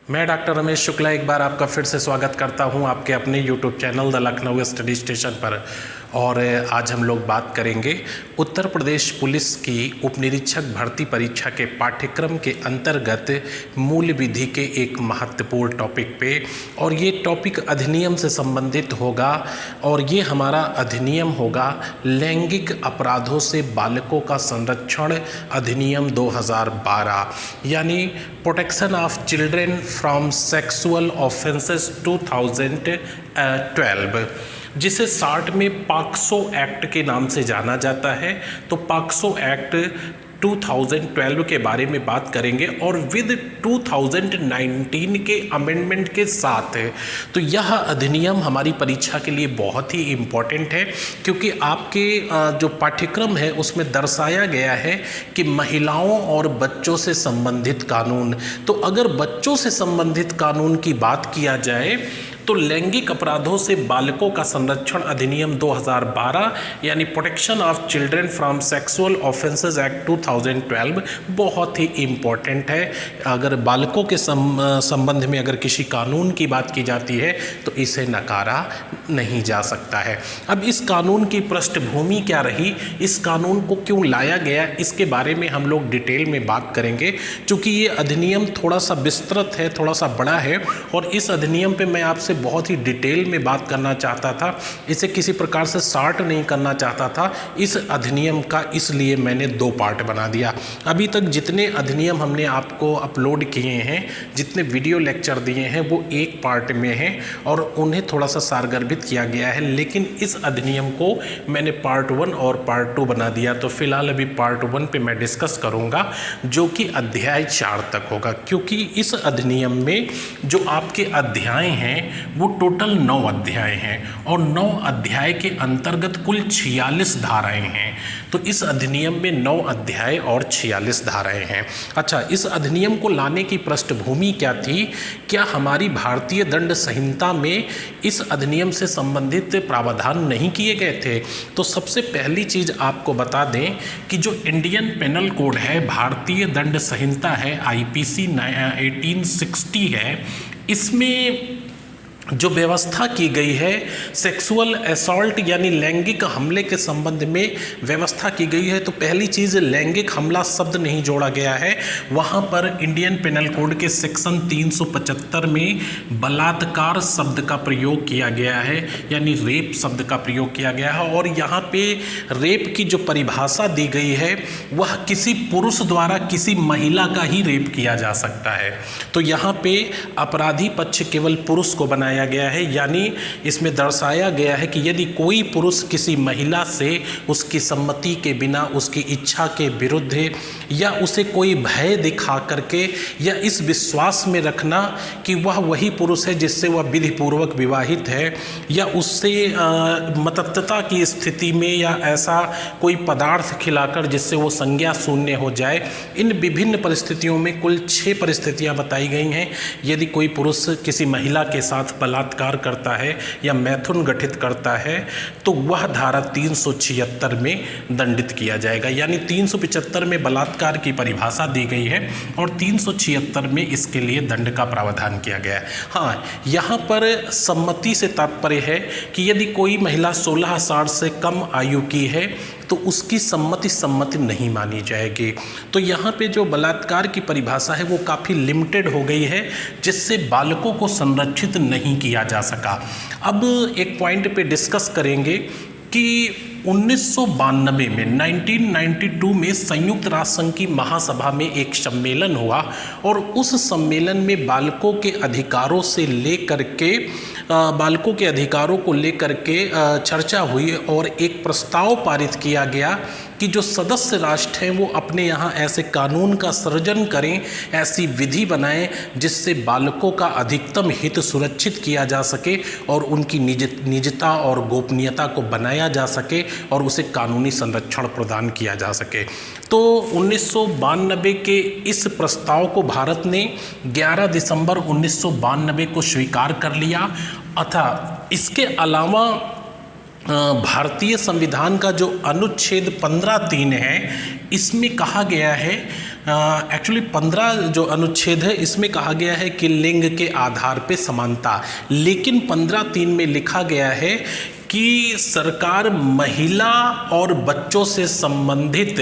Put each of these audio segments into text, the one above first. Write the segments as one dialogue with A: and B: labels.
A: मैं डॉक्टर रमेश शुक्ला एक बार आपका फिर से स्वागत करता हूं आपके अपने YouTube channel the Lucknow study station पर। और आज हम लोग बात करेंगे उत्तर प्रदेश पुलिस की उपनिरीक्षक भर्ती परीक्षा के पाठ्यक्रम के अंतर्गत मूल विधि के एक महत्वपूर्ण टॉपिक पे। और ये टॉपिक अधिनियम से संबंधित होगा और ये हमारा अधिनियम होगा लैंगिक अपराधों से बालकों का संरक्षण अधिनियम 2012 यानी protection of children from sexual offences 2012, जिसे शॉर्ट में पॉक्सो एक्ट के नाम से जाना जाता है। तो पॉक्सो एक्ट 2012 के बारे में बात करेंगे और विद 2019 के अमेंडमेंट के साथ है। तो यह अधिनियम हमारी परीक्षा के लिए बहुत ही इम्पॉर्टेंट है, क्योंकि आपके जो पाठ्यक्रम है उसमें दर्शाया गया है कि महिलाओं और बच्चों से संबंधित कानून। तो अगर बच्चों से संबंधित कानून की बात किया जाए तो लैंगिक अपराधों से बालकों का संरक्षण अधिनियम 2012 यानी protection of children from sexual offences act 2012 बहुत ही इम्पॉर्टेंट है। अगर बालकों के संबंध में अगर किसी कानून की बात की जाती है तो इसे नकारा नहीं जा सकता है। अब इस कानून की पृष्ठभूमि क्या रही, इस कानून को क्यों लाया गया, इसके बारे में हम लोग डिटेल में बात करेंगे। चूँकि ये अधिनियम थोड़ा सा विस्तृत है, थोड़ा सा बड़ा है और इस अधिनियम पे मैं आपसे बहुत ही डिटेल में बात करना चाहता था, इसे किसी प्रकार से शॉर्ट नहीं करना चाहता था इस अधिनियम का, इसलिए मैंने 2 पार्ट बना दिया। अभी तक जितने अधिनियम हमने आपको अपलोड किए हैं, जितने वीडियो लेक्चर दिए हैं, वो 1 पार्ट में हैं और उन्हें थोड़ा सा सारगर्भित किया गया है, लेकिन इस अधिनियम को मैंने पार्ट 1 और पार्ट 2 बना दिया। तो फिलहाल अभी पार्ट 1 पे मैं डिस्कस करूँगा, जो कि अध्याय 4 तक होगा, क्योंकि इस अधिनियम में जो आपके अध्याय हैं वो टोटल 9 अध्याय हैं और 9 अध्याय के अंतर्गत कुल 46 धाराएं हैं। तो इस अधिनियम में 9 अध्याय और 46 धाराएं हैं। अच्छा, इस अधिनियम को लाने की पृष्ठभूमि क्या थी? क्या हमारी भारतीय दंड संहिता में इस अधिनियम से संबंधित प्रावधान नहीं किए गए थे? तो सबसे पहली चीज़ आपको बता दें कि जो इंडियन पेनल कोड है, भारतीय दंड संहिता है, IPC 1860 है, इसमें जो व्यवस्था की गई है सेक्सुअल असॉल्ट यानी लैंगिक हमले के संबंध में व्यवस्था की गई है। तो पहली चीज़, लैंगिक हमला शब्द नहीं जोड़ा गया है, वहाँ पर इंडियन पेनल कोड के सेक्शन 375 में बलात्कार शब्द का प्रयोग किया गया है, यानी रेप शब्द का प्रयोग किया गया है। और यहाँ पे रेप की जो परिभाषा दी गई है वह किसी पुरुष द्वारा किसी महिला का ही रेप किया जा सकता है। तो यहाँ पे अपराधी पक्ष केवल पुरुष को बनाया गया है, यानी इसमें दर्शाया गया है कि यदि कोई पुरुष किसी महिला से उसकी सम्मति के बिना, उसकी इच्छा के विरुद्ध या उसे कोई भय दिखा करके या इस विश्वास में रखना कि वह वही पुरुष है जिससे वह विधिपूर्वक विवाहित है, या उससे मतत्वता की स्थिति में या ऐसा कोई पदार्थ खिलाकर जिससे वो संज्ञा शून्य हो जाए, इन विभिन्न परिस्थितियों में कुल 6 परिस्थितियां बताई गई हैं। यदि कोई पुरुष किसी महिला के साथ बलात्कार करता है या मैथुन गठित करता है तो वह धारा 376 में दंडित किया जाएगा, यानी 375 में बलात्कार की परिभाषा दी गई है और 376 में इसके लिए दंड का प्रावधान किया गया है। हाँ, यहाँ पर सम्मति से तात्पर्य है कि यदि कोई महिला 16 साल से कम आयु की है तो उसकी सम्मति नहीं मानी जाएगी। तो यहाँ पे जो बलात्कार की परिभाषा है वो काफ़ी लिमिटेड हो गई है, जिससे बालकों को संरक्षित नहीं किया जा सका। अब एक पॉइंट पे डिस्कस करेंगे कि 1992 में 1992 में संयुक्त राष्ट्र संघ की महासभा में एक सम्मेलन हुआ और उस सम्मेलन में बालकों के अधिकारों को लेकर के चर्चा हुई और एक प्रस्ताव पारित किया गया कि जो सदस्य राष्ट्र हैं वो अपने यहाँ ऐसे कानून का सृजन करें, ऐसी विधि बनाएं जिससे बालकों का अधिकतम हित सुरक्षित किया जा सके और उनकी निजता और गोपनीयता को बनाया जा सके और उसे कानूनी संरक्षण प्रदान किया जा सके। तो 1992 के इस प्रस्ताव को भारत ने 11 दिसंबर 1992 को स्वीकार कर लिया। अतः इसके अलावा भारतीय संविधान का जो अनुच्छेद 15(3) है, इसमें कहा गया है एक्चुअली 15 जो अनुच्छेद है इसमें कहा गया है कि लिंग के आधार पे समानता, लेकिन 15(3) में लिखा गया है कि सरकार महिला और बच्चों से संबंधित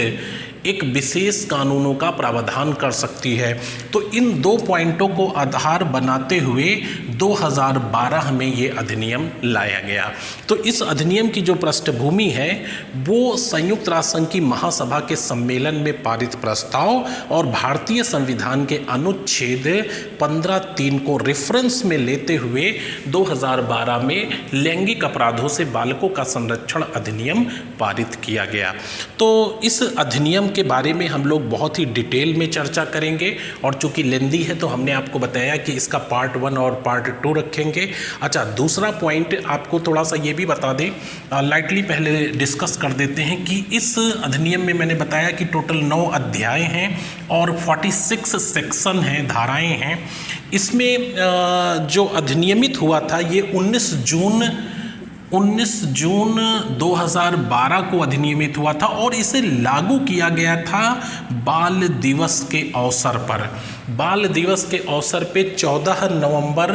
A: एक विशेष कानूनों का प्रावधान कर सकती है। तो इन 2 पॉइंटों को आधार बनाते हुए 2012 में ये अधिनियम लाया गया। तो इस अधिनियम की जो पृष्ठभूमि है वो संयुक्त राष्ट्र संघ की महासभा के सम्मेलन में पारित प्रस्ताव और भारतीय संविधान के अनुच्छेद 15(3) को रेफरेंस में लेते हुए 2012 में लैंगिक अपराधों से बालकों का संरक्षण अधिनियम पारित किया गया। तो इस अधिनियम के बारे में हम लोग बहुत ही डिटेल में चर्चा करेंगे, और चूंकि लेंदी है तो हमने आपको बताया कि इसका पार्ट 1 और पार्ट 2 रखेंगे। अच्छा, दूसरा पॉइंट आपको थोड़ा सा ये भी बता दें, लाइटली पहले डिस्कस कर देते हैं कि इस अधिनियम में मैंने बताया कि टोटल 9 अध्याय हैं और 46 सेक्शन हैं, धाराएं हैं। इसमें जो अधिनियमित हुआ था ये 19 जून 2012 को अधिनियमित हुआ था और इसे लागू किया गया था बाल दिवस के अवसर पर। बाल दिवस के अवसर पे 14 नवंबर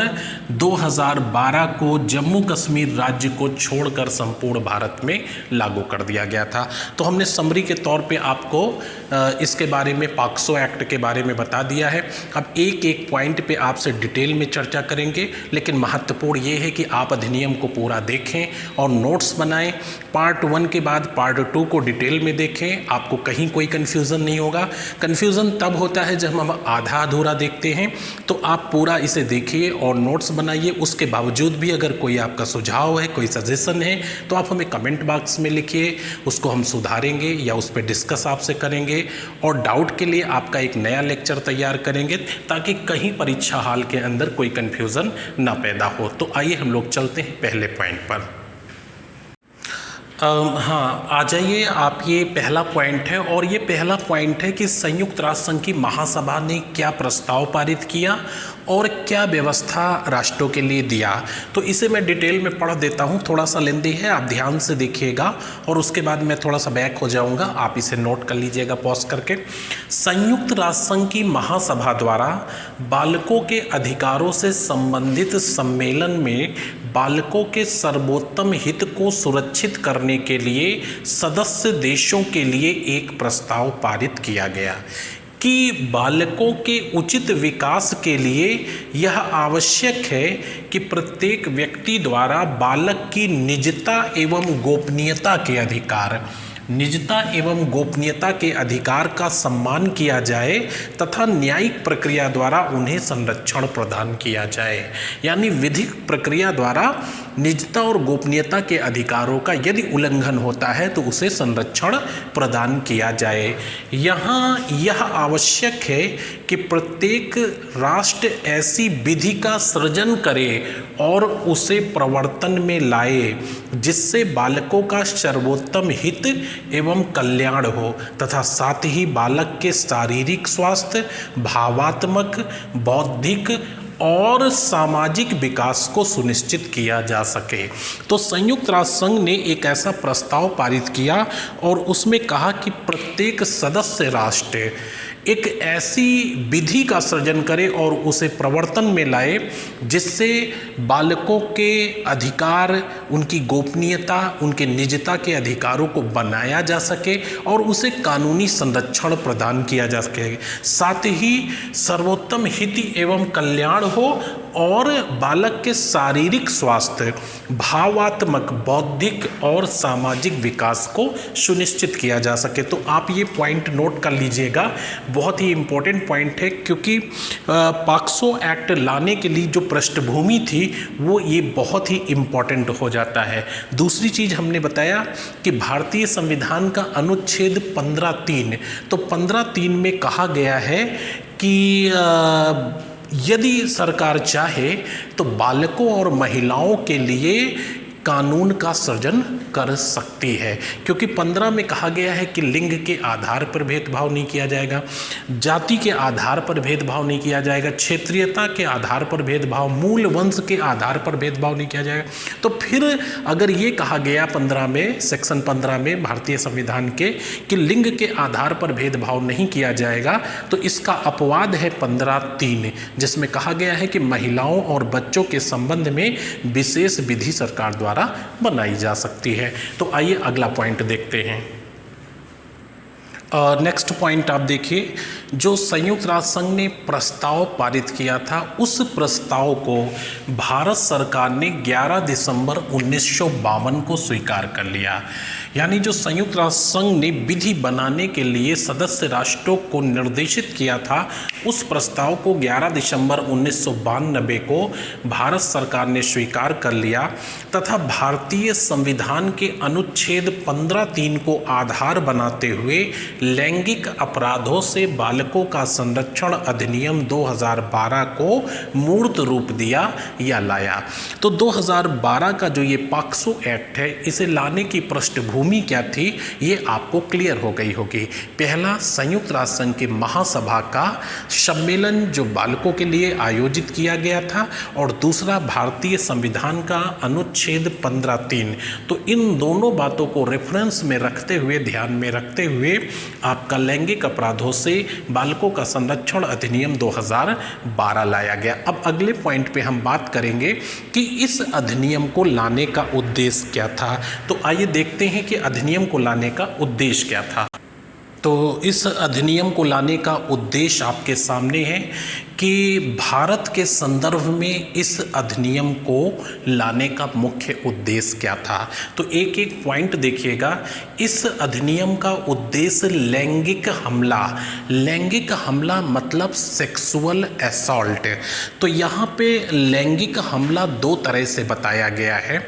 A: 2012 को जम्मू कश्मीर राज्य को छोड़कर संपूर्ण भारत में लागू कर दिया गया था। तो हमने समरी के तौर पे आपको इसके बारे में, पॉक्सो एक्ट के बारे में बता दिया है। अब एक एक पॉइंट पे आपसे डिटेल में चर्चा करेंगे, लेकिन महत्वपूर्ण ये है कि आप अधिनियम को पूरा देखें और नोट्स बनाएं। पार्ट 1 के बाद पार्ट 2 को डिटेल में देखें, आपको कहीं कोई कन्फ्यूज़न नहीं होगा। कन्फ्यूज़न तब होता है जब हम आधा अधूरा देखते हैं, तो आप पूरा इसे देखिए और नोट्स बनाइए। उसके बावजूद भी अगर कोई आपका सुझाव है, कोई सजेशन है, तो आप हमें कमेंट बॉक्स में लिखिए, उसको हम सुधारेंगे या उस पर डिस्कस आपसे करेंगे और डाउट के लिए आपका एक नया लेक्चर तैयार करेंगे ताकि कहीं परीक्षा हाल के अंदर कोई कन्फ्यूज़न ना पैदा हो। तो आइए हम लोग चलते हैं पहले पॉइंट पर। हाँ, आ जाइए आप। ये पहला पॉइंट है और ये पहला पॉइंट है कि संयुक्त राष्ट्र संघ की महासभा ने क्या प्रस्ताव पारित किया और क्या व्यवस्था राष्ट्रों के लिए दिया। तो इसे मैं डिटेल में पढ़ देता हूँ, थोड़ा सा लेंदी है, आप ध्यान से देखिएगा और उसके बाद मैं थोड़ा सा बैक हो जाऊँगा, आप इसे नोट कर लीजिएगा पॉज करके। संयुक्त राष्ट्र संघ की महासभा द्वारा बालकों के अधिकारों से संबंधित सम्मेलन में बालकों के सर्वोत्तम हित को सुरक्षित करने के लिए सदस्य देशों के लिए एक प्रस्ताव पारित किया गया कि बालकों के उचित विकास के लिए यह आवश्यक है कि प्रत्येक व्यक्ति द्वारा बालक की निजता एवं गोपनीयता के अधिकार का सम्मान किया जाए तथा न्यायिक प्रक्रिया द्वारा उन्हें संरक्षण प्रदान किया जाए। यानी विधिक प्रक्रिया द्वारा निजता और गोपनीयता के अधिकारों का यदि उल्लंघन होता है तो उसे संरक्षण प्रदान किया जाए। यहाँ यह आवश्यक है कि प्रत्येक राष्ट्र ऐसी विधि का सृजन करे और उसे प्रवर्तन में लाए जिससे बालकों का सर्वोत्तम हित एवं कल्याण हो तथा साथ ही बालक के शारीरिक स्वास्थ्य, भावात्मक, बौद्धिक और सामाजिक विकास को सुनिश्चित किया जा सके। तो संयुक्त राष्ट्र संघ ने एक ऐसा प्रस्ताव पारित किया और उसमें कहा कि प्रत्येक सदस्य राष्ट्र एक ऐसी विधि का सृजन करे और उसे प्रवर्तन में लाए जिससे बालकों के अधिकार, उनकी गोपनीयता, उनके निजता के अधिकारों को बनाया जा सके और उसे कानूनी संरक्षण प्रदान किया जा सके। साथ ही सर्वोत्तम हित एवं कल्याण हो और बालक के शारीरिक स्वास्थ्य, भावात्मक, बौद्धिक और सामाजिक विकास को सुनिश्चित किया जा सके। तो आप ये पॉइंट नोट कर लीजिएगा, बहुत ही इम्पोर्टेंट पॉइंट है क्योंकि पॉक्सो एक्ट लाने के लिए जो पृष्ठभूमि थी वो ये बहुत ही इम्पोर्टेंट हो जाता है। दूसरी चीज़ हमने बताया कि भारतीय संविधान का अनुच्छेद 15(3), तो 15(3) में कहा गया है कि यदि सरकार चाहे तो बालकों और महिलाओं के लिए कानून का सृजन कर सकती है, क्योंकि 15 में कहा गया है कि लिंग के आधार पर भेदभाव नहीं किया जाएगा, जाति के आधार पर भेदभाव नहीं किया जाएगा, क्षेत्रीयता के आधार पर भेदभाव, मूल वंश के आधार पर भेदभाव नहीं किया जाएगा। तो फिर अगर ये कहा गया 15 में, सेक्शन 15 में भारतीय संविधान के, कि लिंग के आधार पर भेदभाव नहीं किया जाएगा, तो इसका अपवाद है 15(3), जिसमें कहा गया है कि महिलाओं और बच्चों के संबंध में विशेष विधि सरकार द्वारा बनाई जा सकती है। तो आइए अगला पॉइंट देखते हैं। नेक्स्ट पॉइंट आप देखिए, जो संयुक्त राष्ट्र संघ ने प्रस्ताव पारित किया था, उस प्रस्ताव को भारत सरकार ने 11 दिसंबर 1952 को स्वीकार कर लिया। यानी जो संयुक्त राष्ट्र संघ ने विधि बनाने के लिए सदस्य राष्ट्रों को निर्देशित किया था, उस प्रस्ताव को 11 दिसंबर 1992 को भारत सरकार ने स्वीकार कर लिया तथा भारतीय संविधान के अनुच्छेद 15(3) को आधार बनाते हुए लैंगिक अपराधों से बालकों का संरक्षण अधिनियम 2012 को मूर्त रूप दिया या लाया। तो 2012 का जो ये पॉक्सो एक्ट है, इसे लाने की पृष्ठभूमि क्या थी, ये आपको क्लियर हो गई होगी। पहला, संयुक्त राष्ट्र संघ की महासभा का सम्मेलन जो बालकों के लिए आयोजित किया गया था, और दूसरा भारतीय संविधान का अनुच्छेद 15(3). तो इन दोनों बातों को रेफरेंस में रखते हुए, ध्यान में रखते हुए आपका लैंगिक अपराधों से बालकों का संरक्षण अधिनियम 2012 लाया गया। अब अगले पॉइंट पे हम बात करेंगे कि इस अधिनियम को लाने का उद्देश्य क्या था। तो आइए देखते हैं कि अधिनियम को लाने का उद्देश्य क्या था। तो इस अधिनियम को लाने का उद्देश्य आपके सामने है कि भारत के संदर्भ में इस अधिनियम को लाने का मुख्य उद्देश्य क्या था। तो एक एक पॉइंट देखिएगा। इस अधिनियम का उद्देश्य लैंगिक हमला मतलब सेक्सुअल असॉल्ट। तो यहाँ पे लैंगिक हमला दो तरह से बताया गया है।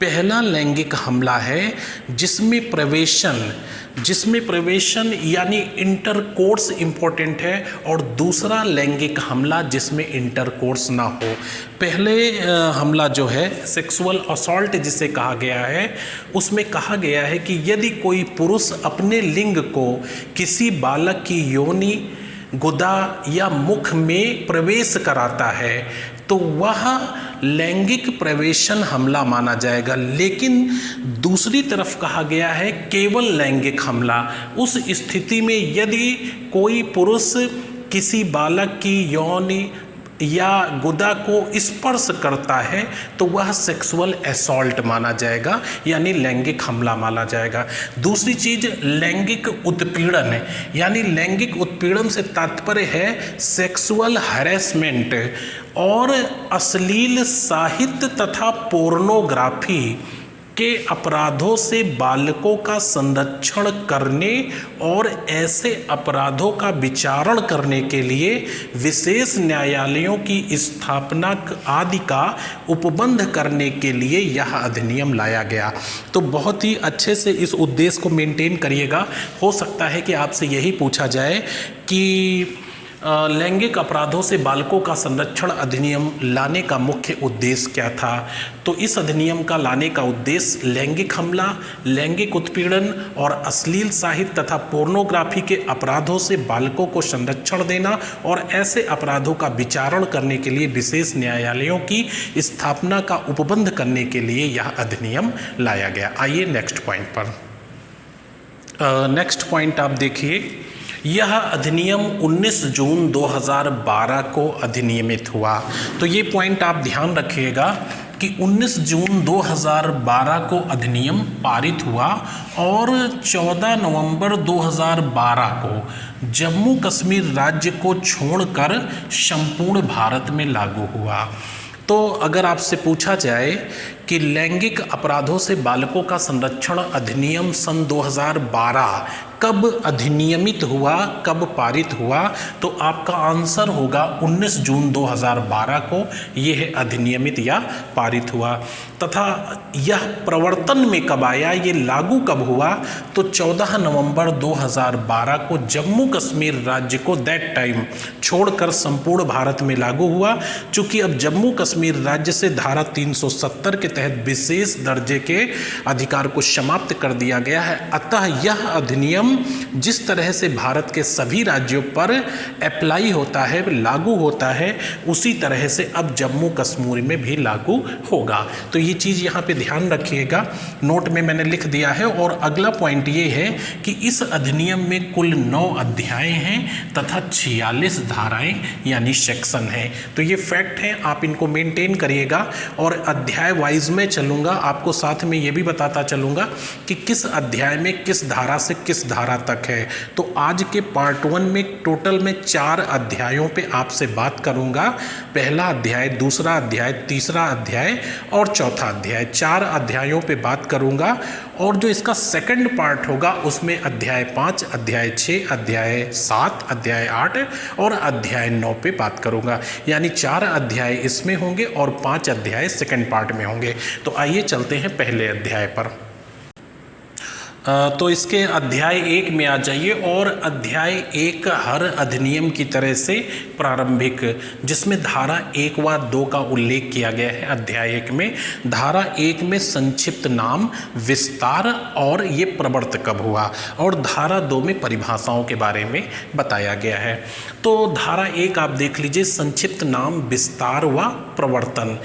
A: पहला लैंगिक हमला है जिसमें प्रवेशन यानी इंटरकोर्स इंपॉर्टेंट है, और दूसरा लैंगिक हमला जिसमें इंटरकोर्स ना हो। पहले हमला जो है सेक्सुअल असॉल्ट जिसे कहा गया है, उसमें कहा गया है कि यदि कोई पुरुष अपने लिंग को किसी बालक की योनि, गुदा या मुख में प्रवेश कराता है तो वह लैंगिक प्रवेशन हमला माना जाएगा। लेकिन दूसरी तरफ कहा गया है केवल लैंगिक हमला, उस स्थिति में यदि कोई पुरुष किसी बालक की यौन या गुदा को स्पर्श करता है तो वह सेक्सुअल असॉल्ट माना जाएगा, यानी लैंगिक हमला माना जाएगा। दूसरी चीज लैंगिक उत्पीड़न है, यानी लैंगिक उत्पीड़न से तात्पर्य है सेक्सुअल हैरेसमेंट और अश्लील साहित्य तथा पोर्नोग्राफी के अपराधों से बालकों का संरक्षण करने और ऐसे अपराधों का विचारण करने के लिए विशेष न्यायालयों की स्थापना आदि का उपबंध करने के लिए यह अधिनियम लाया गया। तो बहुत ही अच्छे से इस उद्देश्य को मेंटेन करिएगा। हो सकता है कि आपसे यही पूछा जाए कि लैंगिक अपराधों से बालकों का संरक्षण अधिनियम लाने का मुख्य उद्देश्य क्या था। तो इस अधिनियम का लाने का उद्देश्य लैंगिक हमला, लैंगिक उत्पीड़न और अश्लील साहित्य तथा पोर्नोग्राफी के अपराधों से बालकों को संरक्षण देना और ऐसे अपराधों का विचारण करने के लिए विशेष न्यायालयों की स्थापना का उपबंध करने के लिए यह अधिनियम लाया गया। आइए नेक्स्ट पॉइंट पर। नेक्स्ट पॉइंट आप देखिए, यह अधिनियम 19 जून 2012 को अधिनियमित हुआ। तो ये पॉइंट आप ध्यान रखिएगा कि 19 जून 2012 को अधिनियम पारित हुआ और 14 नवंबर 2012 को जम्मू कश्मीर राज्य को छोड़कर संपूर्ण भारत में लागू हुआ। तो अगर आपसे पूछा जाए कि लैंगिक अपराधों से बालकों का संरक्षण अधिनियम सन 2012 कब अधिनियमित हुआ, कब पारित हुआ, तो आपका आंसर होगा 19 जून 2012 को यह अधिनियमित या पारित हुआ। तथा यह प्रवर्तन में कब आया, ये लागू कब हुआ, तो 14 नवंबर 2012 को जम्मू कश्मीर राज्य को दैट टाइम छोड़कर संपूर्ण भारत में लागू हुआ। चूँकि अब जम्मू कश्मीर राज्य से धारा 370 के तहत विशेष दर्जे के अधिकार को समाप्त कर दिया गया है। अतः यह अधिनियम जिस तरह से भारत के सभी राज्यों पर अप्लाई होता है, लागू होता है, उसी तरह से अब जम्मू कश्मीर में भी लागू होगा। तो ये चीज़ यहाँ पे ध्यान रखिएगा, नोट में मैंने लिख दिया है। और अगला पॉइंट ये है कि इस अधिनियम में कुल 9 अध्याय हैं तथा 46 धाराएं यानी सेक्शन हैं। तो ये फैक्ट है, आप इनको मेंटेन करिएगा। और अध्याय वाइज में चलूँगा, आपको साथ में ये भी बताता चलूँगा कि किस अध्याय में किस धारा से किस धारा तक है। तो आज के पार्ट 1 में टोटल में 4 अध्यायों पे आपसे बात करूँगा। पहला अध्याय, दूसरा अध्याय, तीसरा अध्याय और चौथा अध्याय, 4 अध्यायों पे बात करूँगा। और जो इसका सेकंड पार्ट होगा उसमें अध्याय 5, अध्याय 6, अध्याय 7, अध्याय 8 और अध्याय 9 पे बात करूँगा। यानी 4 अध्याय इसमें होंगे और 5 अध्याय सेकंड पार्ट में होंगे। तो आइए चलते हैं पहले अध्याय पर। तो इसके अध्याय 1 में आ जाइए। और अध्याय 1 हर अधिनियम की तरह से प्रारंभिक, जिसमें धारा 1 व 2 का उल्लेख किया गया है। अध्याय 1 में धारा 1 में संक्षिप्त नाम, विस्तार और ये प्रवर्त कब हुआ, और धारा 2 में परिभाषाओं के बारे में बताया गया है। तो धारा 1 आप देख लीजिए, संक्षिप्त नाम, विस्तार व प्रवर्तन।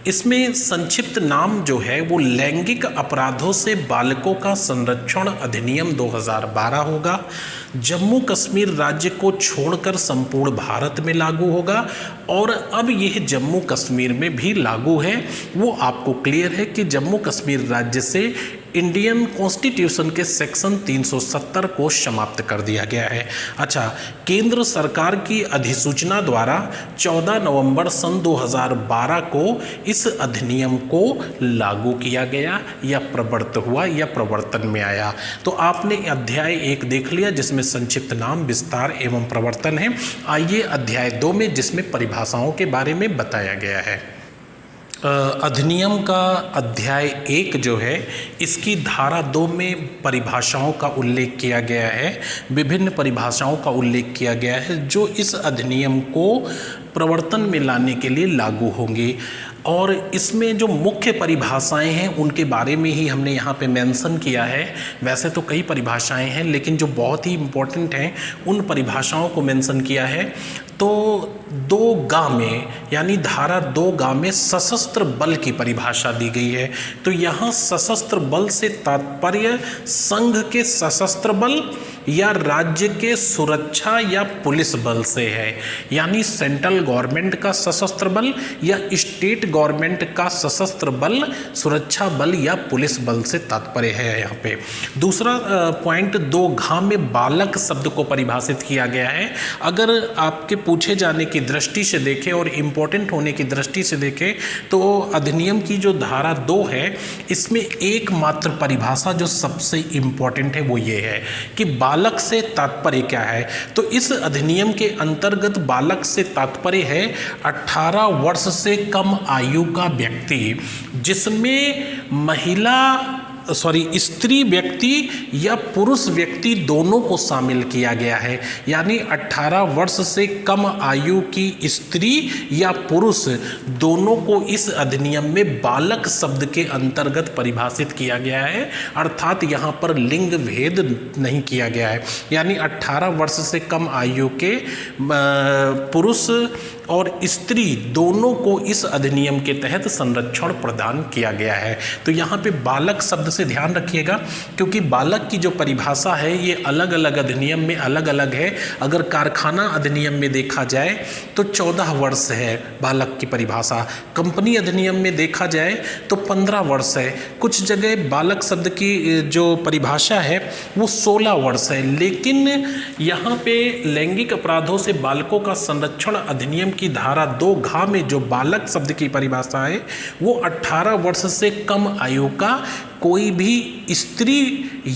A: इसमें संक्षिप्त नाम जो है वो लैंगिक अपराधों से बालकों का संरक्षण अधिनियम 2012 होगा। जम्मू कश्मीर राज्य को छोड़कर संपूर्ण भारत में लागू होगा। और अब यह जम्मू कश्मीर में भी लागू है। वो आपको क्लियर है कि जम्मू कश्मीर राज्य से इंडियन कॉन्स्टिट्यूशन के सेक्शन 370 को समाप्त कर दिया गया है। अच्छा, केंद्र सरकार की अधिसूचना द्वारा 14 नवंबर सन 2012 को इस अधिनियम को लागू किया गया या प्रवर्त हुआ या प्रवर्तन में आया। तो आपने अध्याय 1 देख लिया जिसमें संक्षिप्त नाम, विस्तार एवं प्रवर्तन है। आइए अध्याय 2 में जिसमें परिभाषाओं के बारे में बताया गया है। अधिनियम का अध्याय 1 जो है, इसकी धारा 2 में परिभाषाओं का उल्लेख किया गया है। विभिन्न परिभाषाओं का उल्लेख किया गया है जो इस अधिनियम को प्रवर्तन में लाने के लिए लागू होंगी। और इसमें जो मुख्य परिभाषाएं हैं उनके बारे में ही हमने यहाँ पे मेंशन किया है। वैसे तो कई परिभाषाएं हैं, लेकिन जो बहुत ही इम्पोर्टेंट हैं उन परिभाषाओं को मेंशन किया है। तो 2गा में यानी धारा 2गा में सशस्त्र बल की परिभाषा दी गई है। तो यहाँ सशस्त्र बल से तात्पर्य संघ के सशस्त्र बल या राज्य के सुरक्षा या पुलिस बल से है। यानी सेंट्रल गवर्नमेंट का सशस्त्र बल या स्टेट गवर्नमेंट का सशस्त्र बल, सुरक्षा बल या पुलिस बल से तात्पर्य है यहाँ पे। दूसरा पॉइंट 2घा में बालक शब्द को परिभाषित किया गया है। अगर आपके पूछे जाने की दृष्टि से देखें और इम्पोर्टेंट होने की दृष्टि से देखें तो अधिनियम की जो धारा 2 है इसमें एकमात्र परिभाषा जो सबसे इम्पोर्टेंट है वो ये है कि बालक से तात्पर्य क्या है। तो इस अधिनियम के अंतर्गत बालक से तात्पर्य है 18 वर्ष से कम आयु का व्यक्ति, जिसमें स्त्री व्यक्ति या पुरुष व्यक्ति दोनों को शामिल किया गया है। यानी 18 वर्ष से कम आयु की स्त्री या पुरुष दोनों को इस अधिनियम में बालक शब्द के अंतर्गत परिभाषित किया गया है। अर्थात यहाँ पर लिंग भेद नहीं किया गया है। यानी 18 वर्ष से कम आयु के पुरुष और स्त्री दोनों को इस अधिनियम के तहत संरक्षण प्रदान किया गया है। तो यहाँ पे बालक शब्द से ध्यान रखिएगा, क्योंकि बालक की जो परिभाषा है ये अलग अलग अधिनियम में अलग अलग है। अगर कारखाना अधिनियम में देखा जाए तो 14 वर्ष है बालक की परिभाषा, कंपनी अधिनियम में देखा जाए तो 15 वर्ष है। कुछ जगह बालक शब्द की जो परिभाषा है वो 16 वर्ष है। लेकिन यहाँ पे लैंगिक अपराधों से बालकों का संरक्षण अधिनियम की धारा 2घा में जो बालक शब्द की परिभाषा है वो 18 वर्ष से कम आयु का कोई भी स्त्री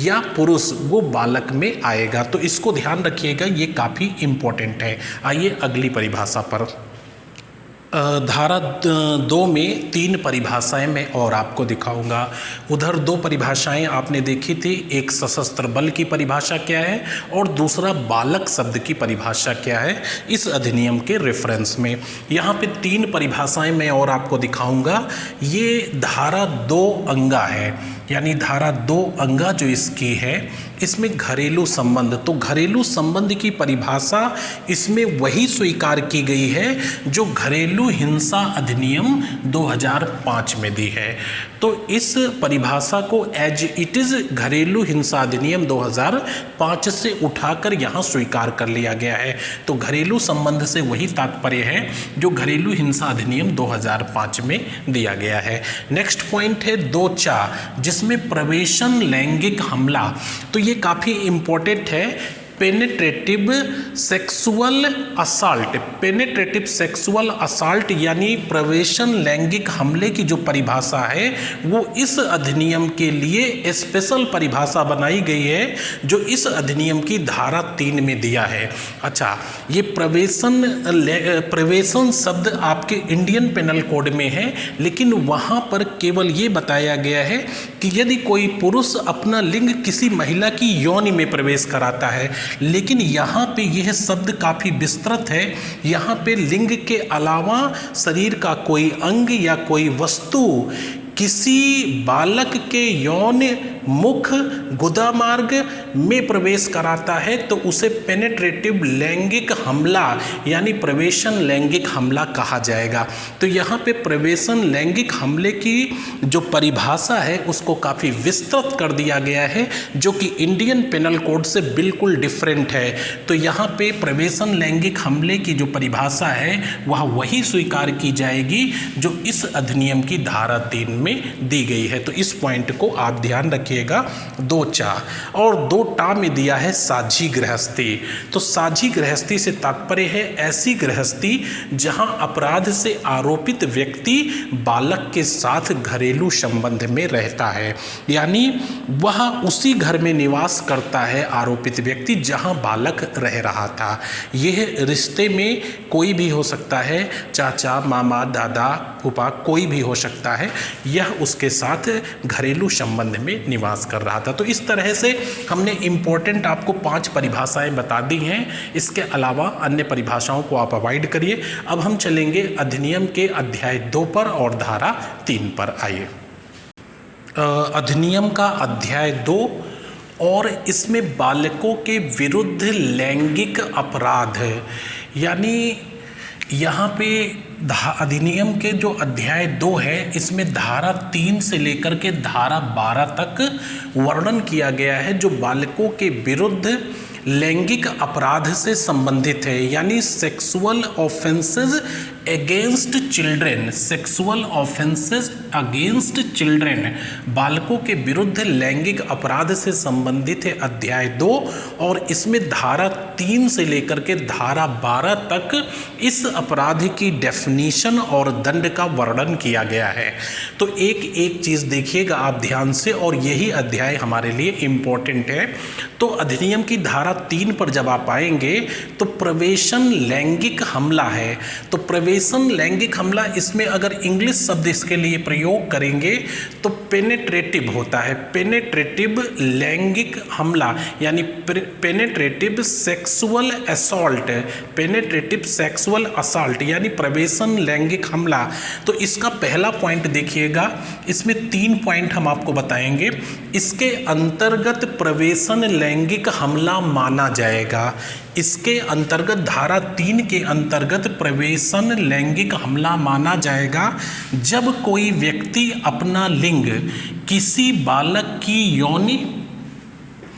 A: या पुरुष वो बालक में आएगा। तो इसको ध्यान रखिएगा, ये काफ़ी इम्पोर्टेंट है। आइए अगली परिभाषा पर। धारा 2 में 3 परिभाषाएं मैं और आपको दिखाऊंगा। उधर 2 परिभाषाएं आपने देखी थी, एक सशस्त्र बल की परिभाषा क्या है और दूसरा बालक शब्द की परिभाषा क्या है इस अधिनियम के रेफरेंस में। यहाँ पे 3 परिभाषाएं मैं और आपको दिखाऊंगा। ये धारा 2 अंगा है, यानी धारा 2 अंगा जो इसकी है, इसमें घरेलू संबंध, तो घरेलू संबंध की परिभाषा इसमें वही स्वीकार की गई है जो घरेलू हिंसा अधिनियम 2005 में दी है। तो इस परिभाषा को एज इट इज घरेलू हिंसा अधिनियम 2005 से उठाकर यहाँ स्वीकार कर लिया गया है। तो घरेलू संबंध से वही तात्पर्य है जो घरेलू हिंसा अधिनियम 2005 में दिया गया है। नेक्स्ट पॉइंट है 2(4), जिसमें प्रवेशन लैंगिक हमला, तो ये काफ़ी इंपॉर्टेंट है। Penetrative sexual assault, penetrative sexual assault यानी प्रवेशन लैंगिक हमले की जो परिभाषा है वो इस अधिनियम के लिए स्पेशल परिभाषा बनाई गई है जो इस अधिनियम की धारा 3 में दिया है। अच्छा, ये प्रवेशन शब्द आपके इंडियन पेनल कोड में है, लेकिन वहाँ पर केवल ये बताया गया है कि यदि कोई पुरुष अपना लिंग किसी महिला की योनि में प्रवेश कराता है, लेकिन यहाँ पे यह शब्द काफ़ी विस्तृत है। यहाँ पे लिंग के अलावा शरीर का कोई अंग या कोई वस्तु किसी बालक के यौन मुख गुदा मार्ग में प्रवेश कराता है तो उसे पेनेट्रेटिव लैंगिक हमला यानी प्रवेशन लैंगिक हमला कहा जाएगा। तो यहाँ पे प्रवेशन लैंगिक हमले की जो परिभाषा है उसको काफ़ी विस्तृत कर दिया गया है जो कि इंडियन पेनल कोड से बिल्कुल डिफरेंट है। तो यहाँ पे प्रवेशन लैंगिक हमले की जो परिभाषा है वह वही स्वीकार की जाएगी जो इस अधिनियम की धारा 3 में दी गई है। तो इस पॉइंट को आप ध्यान रखिएगा। 2(4) और 2(टा) में दिया है साझी गृहस्थी। तो साझी गृहस्थी से तात्पर्य है ऐसी गृहस्थी जहां अपराध से आरोपित व्यक्ति बालक के साथ घरेलू संबंध में रहता है, यानी वह उसी घर में निवास करता है आरोपित व्यक्ति जहां बालक रह रहा था। यह रिश्ते में कोई भी हो सकता है, चाचा, मामा, दादा, फूफा, कोई भी हो सकता है। यह उसके साथ घरेलू संबंध में निवास कर रहा था। तो इस तरह से हमने इम्पोर्टेंट आपको 5 परिभाषाएं बता दी हैं। इसके अलावा अन्य परिभाषाओं को आप अवॉइड करिए। अब हम चलेंगे अधिनियम के अध्याय 2 पर और धारा 3 पर। आइए, अधिनियम का अध्याय 2 और इसमें बालकों के विरुद्ध लैंगिक अपराध, यानी यहाँ पे अधिनियम के जो अध्याय 2 है इसमें धारा 3 से लेकर के धारा 12 तक वर्णन किया गया है जो बालकों के विरुद्ध लैंगिक अपराध से संबंधित है, यानी sexual offences against children, sexual offences against children, बालकों के विरुद्ध लैंगिक अपराध से संबंधित है अध्याय 2। और इसमें धारा 3 से लेकर के धारा 12 तक इस अपराध की डेफिनीशन और दंड का वर्णन किया गया है। तो एक एक चीज़ देखिएगा आप ध्यान से, और यही अध्याय हमारे लिए इम्पोर्टेंट है। तो अधिनियम की धारा 3 पर जब आप आएंगे तो प्रवेशन लैंगिक हमला है। तो प्रवेशन लैंगिक हमला, इसमें अगर इंग्लिश शब्द इसके लिए प्रयोग करेंगे तो पेनेट्रेटिव होता है। पेनेट्रेटिव लैंगिक हमला यानी penetrative sexual assault, penetrative sexual assault यानी प्रवेशन लैंगिक हमला। तो इसका पहला पॉइंट देखिएगा, इसमें 3 पॉइंट हम आपको बताएंगे। इसके अंतर्गत प्रवेशन लैंगिक हमला माना जाएगा। इसके अंतर्गत धारा 3 के अंतर्गत प्रवेशन लैंगिक हमला माना जाएगा जब कोई व्यक्ति अपना लिंग किसी बालक की योनि,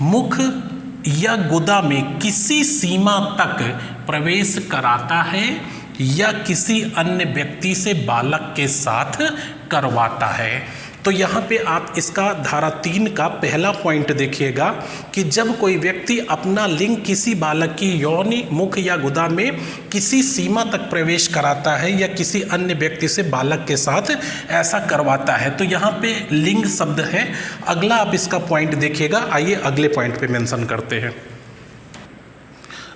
A: मुख या गुदा में किसी सीमा तक प्रवेश कराता है या किसी अन्य व्यक्ति से बालक के साथ करवाता है। तो यहाँ पे आप इसका धारा 3 का पहला पॉइंट देखिएगा कि जब कोई व्यक्ति अपना लिंग किसी बालक की योनि, मुख या गुदा में किसी सीमा तक प्रवेश कराता है या किसी अन्य व्यक्ति से बालक के साथ ऐसा करवाता है, तो यहाँ पे लिंग शब्द है। अगला आप इसका पॉइंट देखिएगा। आइए अगले पॉइंट पे मेंशन करते हैं।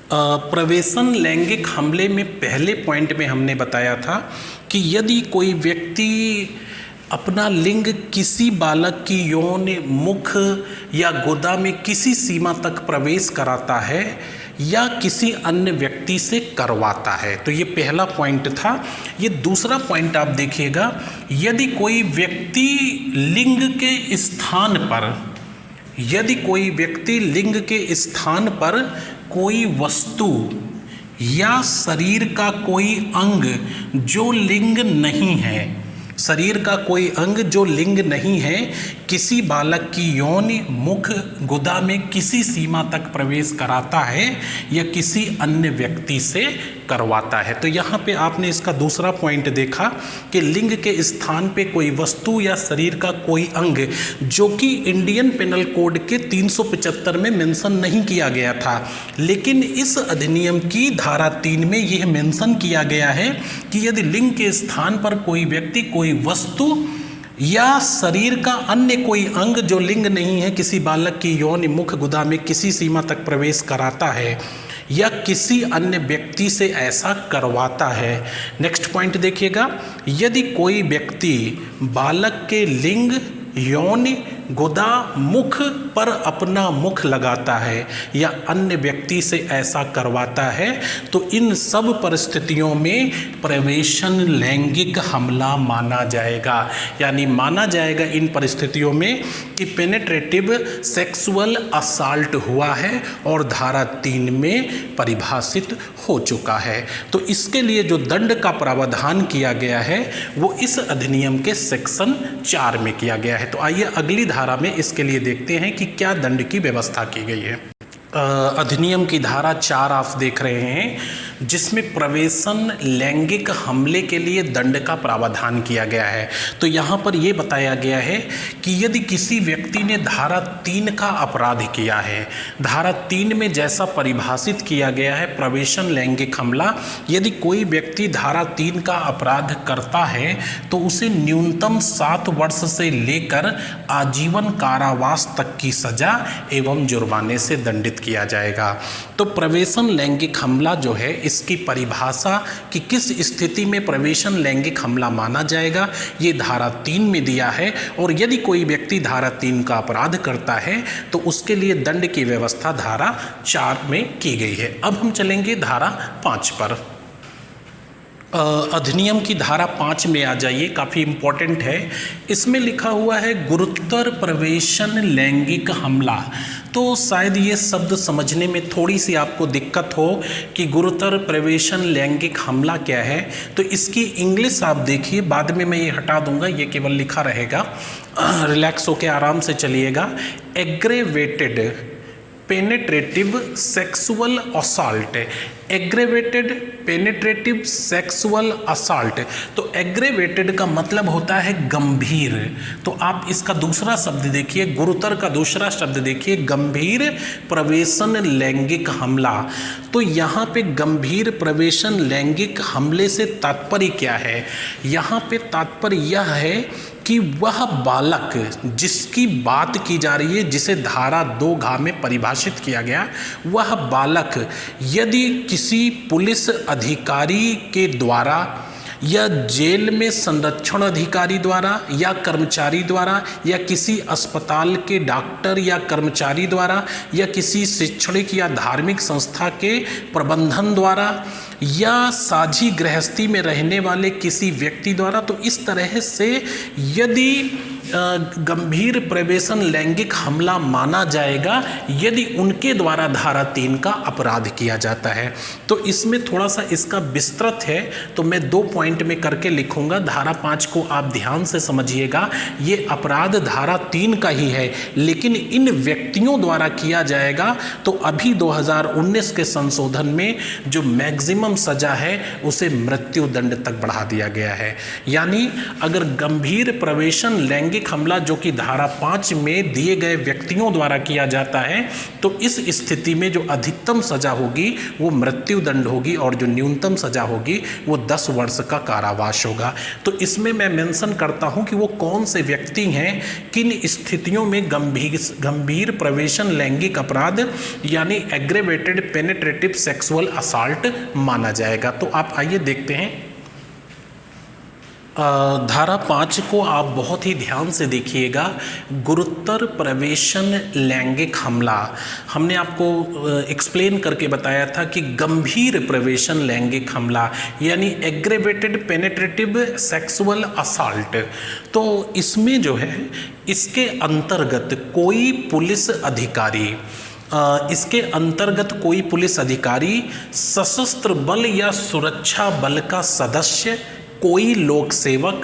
A: प्रवेशन लैंगिक हमले में पहले पॉइंट में हमने बताया था कि यदि कोई व्यक्ति अपना लिंग किसी बालक की यौन, मुख या गुदा में किसी सीमा तक प्रवेश कराता है या किसी अन्य व्यक्ति से करवाता है, तो ये पहला पॉइंट था। ये दूसरा पॉइंट आप देखिएगा, यदि कोई व्यक्ति लिंग के स्थान पर, यदि कोई व्यक्ति लिंग के स्थान पर कोई वस्तु या शरीर का कोई अंग जो लिंग नहीं है, शरीर का कोई अंग जो लिंग नहीं है, किसी बालक की यौन, मुख, गुदा में किसी सीमा तक प्रवेश कराता है या किसी अन्य व्यक्ति से करवाता है। तो यहाँ पे आपने इसका दूसरा पॉइंट देखा कि लिंग के स्थान पे कोई वस्तु या शरीर का कोई अंग जो कि इंडियन पेनल कोड के 375 में मेंशन नहीं किया गया था, लेकिन इस अधिनियम की धारा 3 में यह मेंशन किया गया है कि यदि लिंग के स्थान पर कोई व्यक्ति कोई वस्तु या शरीर का अन्य कोई अंग जो लिंग नहीं है, किसी बालक की यौन, मुख, गुदा में किसी सीमा तक प्रवेश कराता है या किसी अन्य व्यक्ति से ऐसा करवाता है। नेक्स्ट पॉइंट देखिएगा, यदि कोई व्यक्ति बालक के लिंग, यौन, गुदा, मुख पर अपना मुख लगाता है या अन्य व्यक्ति से ऐसा करवाता है, तो इन सब परिस्थितियों में प्रवेशन लैंगिक हमला माना जाएगा। यानी माना जाएगा इन परिस्थितियों में कि पेनेट्रेटिव सेक्सुअल असॉल्ट हुआ है और धारा 3 में परिभाषित हो चुका है। तो इसके लिए जो दंड का प्रावधान किया गया है वो इस अधिनियम के सेक्शन 4 में किया गया है। तो आइए अगली धारा में इसके लिए देखते हैं कि क्या दंड की व्यवस्था की गई है। अधिनियम की धारा 4 आप देख रहे हैं, जिसमें प्रवेशन लैंगिक हमले के लिए दंड का प्रावधान किया गया है। तो यहाँ पर यह बताया गया है कि यदि किसी व्यक्ति ने धारा 3 का अपराध किया है, धारा 3 में जैसा परिभाषित किया गया है प्रवेशन लैंगिक हमला, यदि कोई व्यक्ति धारा 3 का अपराध करता है तो उसे न्यूनतम 7 वर्ष से लेकर आजीवन कारावास तक की सजा एवं जुर्माने से दंडित किया जाएगा। तो प्रवेशन लैंगिक हमला जो है, इसकी परिभाषा कि किस स्थिति में प्रवेशन लैंगिक हमला माना जाएगा, ये धारा 3 में दिया है। और यदि कोई व्यक्ति धारा 3 का अपराध करता है तो उसके लिए दंड की व्यवस्था धारा 4 में की गई है। अब हम चलेंगे धारा 5 पर। अधिनियम की धारा 5 में आ जाइए, काफ़ी इम्पोर्टेंट है। इसमें लिखा हुआ है गुरुतर प्रवेशन लैंगिक हमला। तो शायद ये शब्द समझने में थोड़ी सी आपको दिक्कत हो कि गुरुतर प्रवेशन लैंगिक हमला क्या है। तो इसकी इंग्लिश आप देखिए, बाद में मैं ये हटा दूंगा, ये केवल लिखा रहेगा, रिलैक्स होकर आराम से चलिएगा। Aggravated penetrative sexual assault, aggravated penetrative sexual assault. तो एग्रेवेटेड का मतलब होता है गंभीर। तो आप इसका दूसरा शब्द देखिए, गुरुतर का दूसरा शब्द देखिए, गंभीर प्रवेशन लैंगिक हमला। तो यहाँ पे गंभीर प्रवेशन लैंगिक हमले से तात्पर्य क्या है? यहाँ पे तात्पर्य यह है कि वह बालक जिसकी बात की जा रही है, जिसे धारा 2 में परिभाषित किया गया, वह बालक यदि किसी पुलिस अधिकारी के द्वारा या जेल में संरक्षण अधिकारी द्वारा या कर्मचारी द्वारा या किसी अस्पताल के डॉक्टर या कर्मचारी द्वारा या किसी शैक्षणिक या धार्मिक संस्था के प्रबंधन द्वारा या साझी गृहस्थी में रहने वाले किसी व्यक्ति द्वारा, तो इस तरह से यदि गंभीर प्रवेशन लैंगिक हमला माना जाएगा यदि उनके द्वारा धारा 3 का अपराध किया जाता है। तो इसमें थोड़ा सा इसका विस्तृत है, तो मैं 2 पॉइंट में करके लिखूंगा। धारा 5 को आप ध्यान से समझिएगा, ये अपराध धारा 3 का ही है, लेकिन इन व्यक्तियों द्वारा किया जाएगा। तो अभी 2019 के संशोधन में जो मैक्सिमम सजा है उसे मृत्यु दंड तक बढ़ा दिया गया है। यानी अगर गंभीर प्रवेशन लैंगिक लैंगिक हमला जो कि धारा 5 में दिए गए व्यक्तियों द्वारा किया जाता है, तो इस स्थिति में जो अधिकतम सजा होगी वो मृत्युदंड होगी और जो न्यूनतम सजा होगी वो 10 वर्ष का कारावास होगा। तो इसमें मैं मेंशन करता हूं कि वो कौन से व्यक्ति हैं, किन स्थितियों में गंभीर प्रवेशन लैंगिक अपराध यानी एग्रेवेटेड पेनिट्रेटिव सेक्सुअल असॉल्ट माना जाएगा। तो आप आइए देखते हैं। धारा 5 को आप बहुत ही ध्यान से देखिएगा। गुरुतर प्रवेशन लैंगिक हमला, हमने आपको एक्सप्लेन करके बताया था कि गंभीर प्रवेशन लैंगिक हमला यानी एग्रेवेटेड पेनिट्रेटिव सेक्सुअल असॉल्ट, तो इसमें जो है इसके अंतर्गत कोई पुलिस अधिकारी सशस्त्र बल या सुरक्षा बल का सदस्य, कोई लोक सेवक,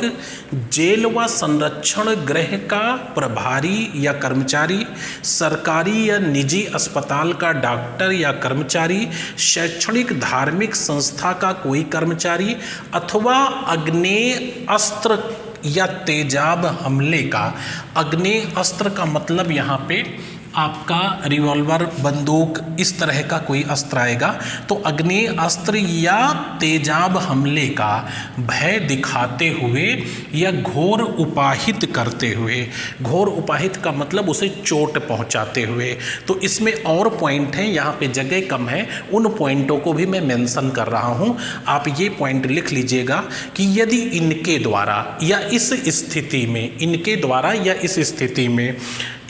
A: जेल व संरक्षण गृह का प्रभारी या कर्मचारी, सरकारी या निजी अस्पताल का डॉक्टर या कर्मचारी, शैक्षणिक धार्मिक संस्था का कोई कर्मचारी अथवा आग्नेय अस्त्र या तेजाब हमले का, आग्नेय अस्त्र का मतलब यहाँ पे आपका रिवॉल्वर, बंदूक, इस तरह का कोई अस्त्र आएगा, तो आग्नेय अस्त्र या तेजाब हमले का भय दिखाते हुए या घोर उपाहित करते हुए, घोर उपाहित का मतलब उसे चोट पहुंचाते हुए। तो इसमें और पॉइंट हैं, यहाँ पे जगह कम है, उन पॉइंटों को भी मैं मेंशन कर रहा हूँ। आप ये पॉइंट लिख लीजिएगा कि यदि इनके द्वारा या इस स्थिति में, इनके द्वारा या इस स्थिति में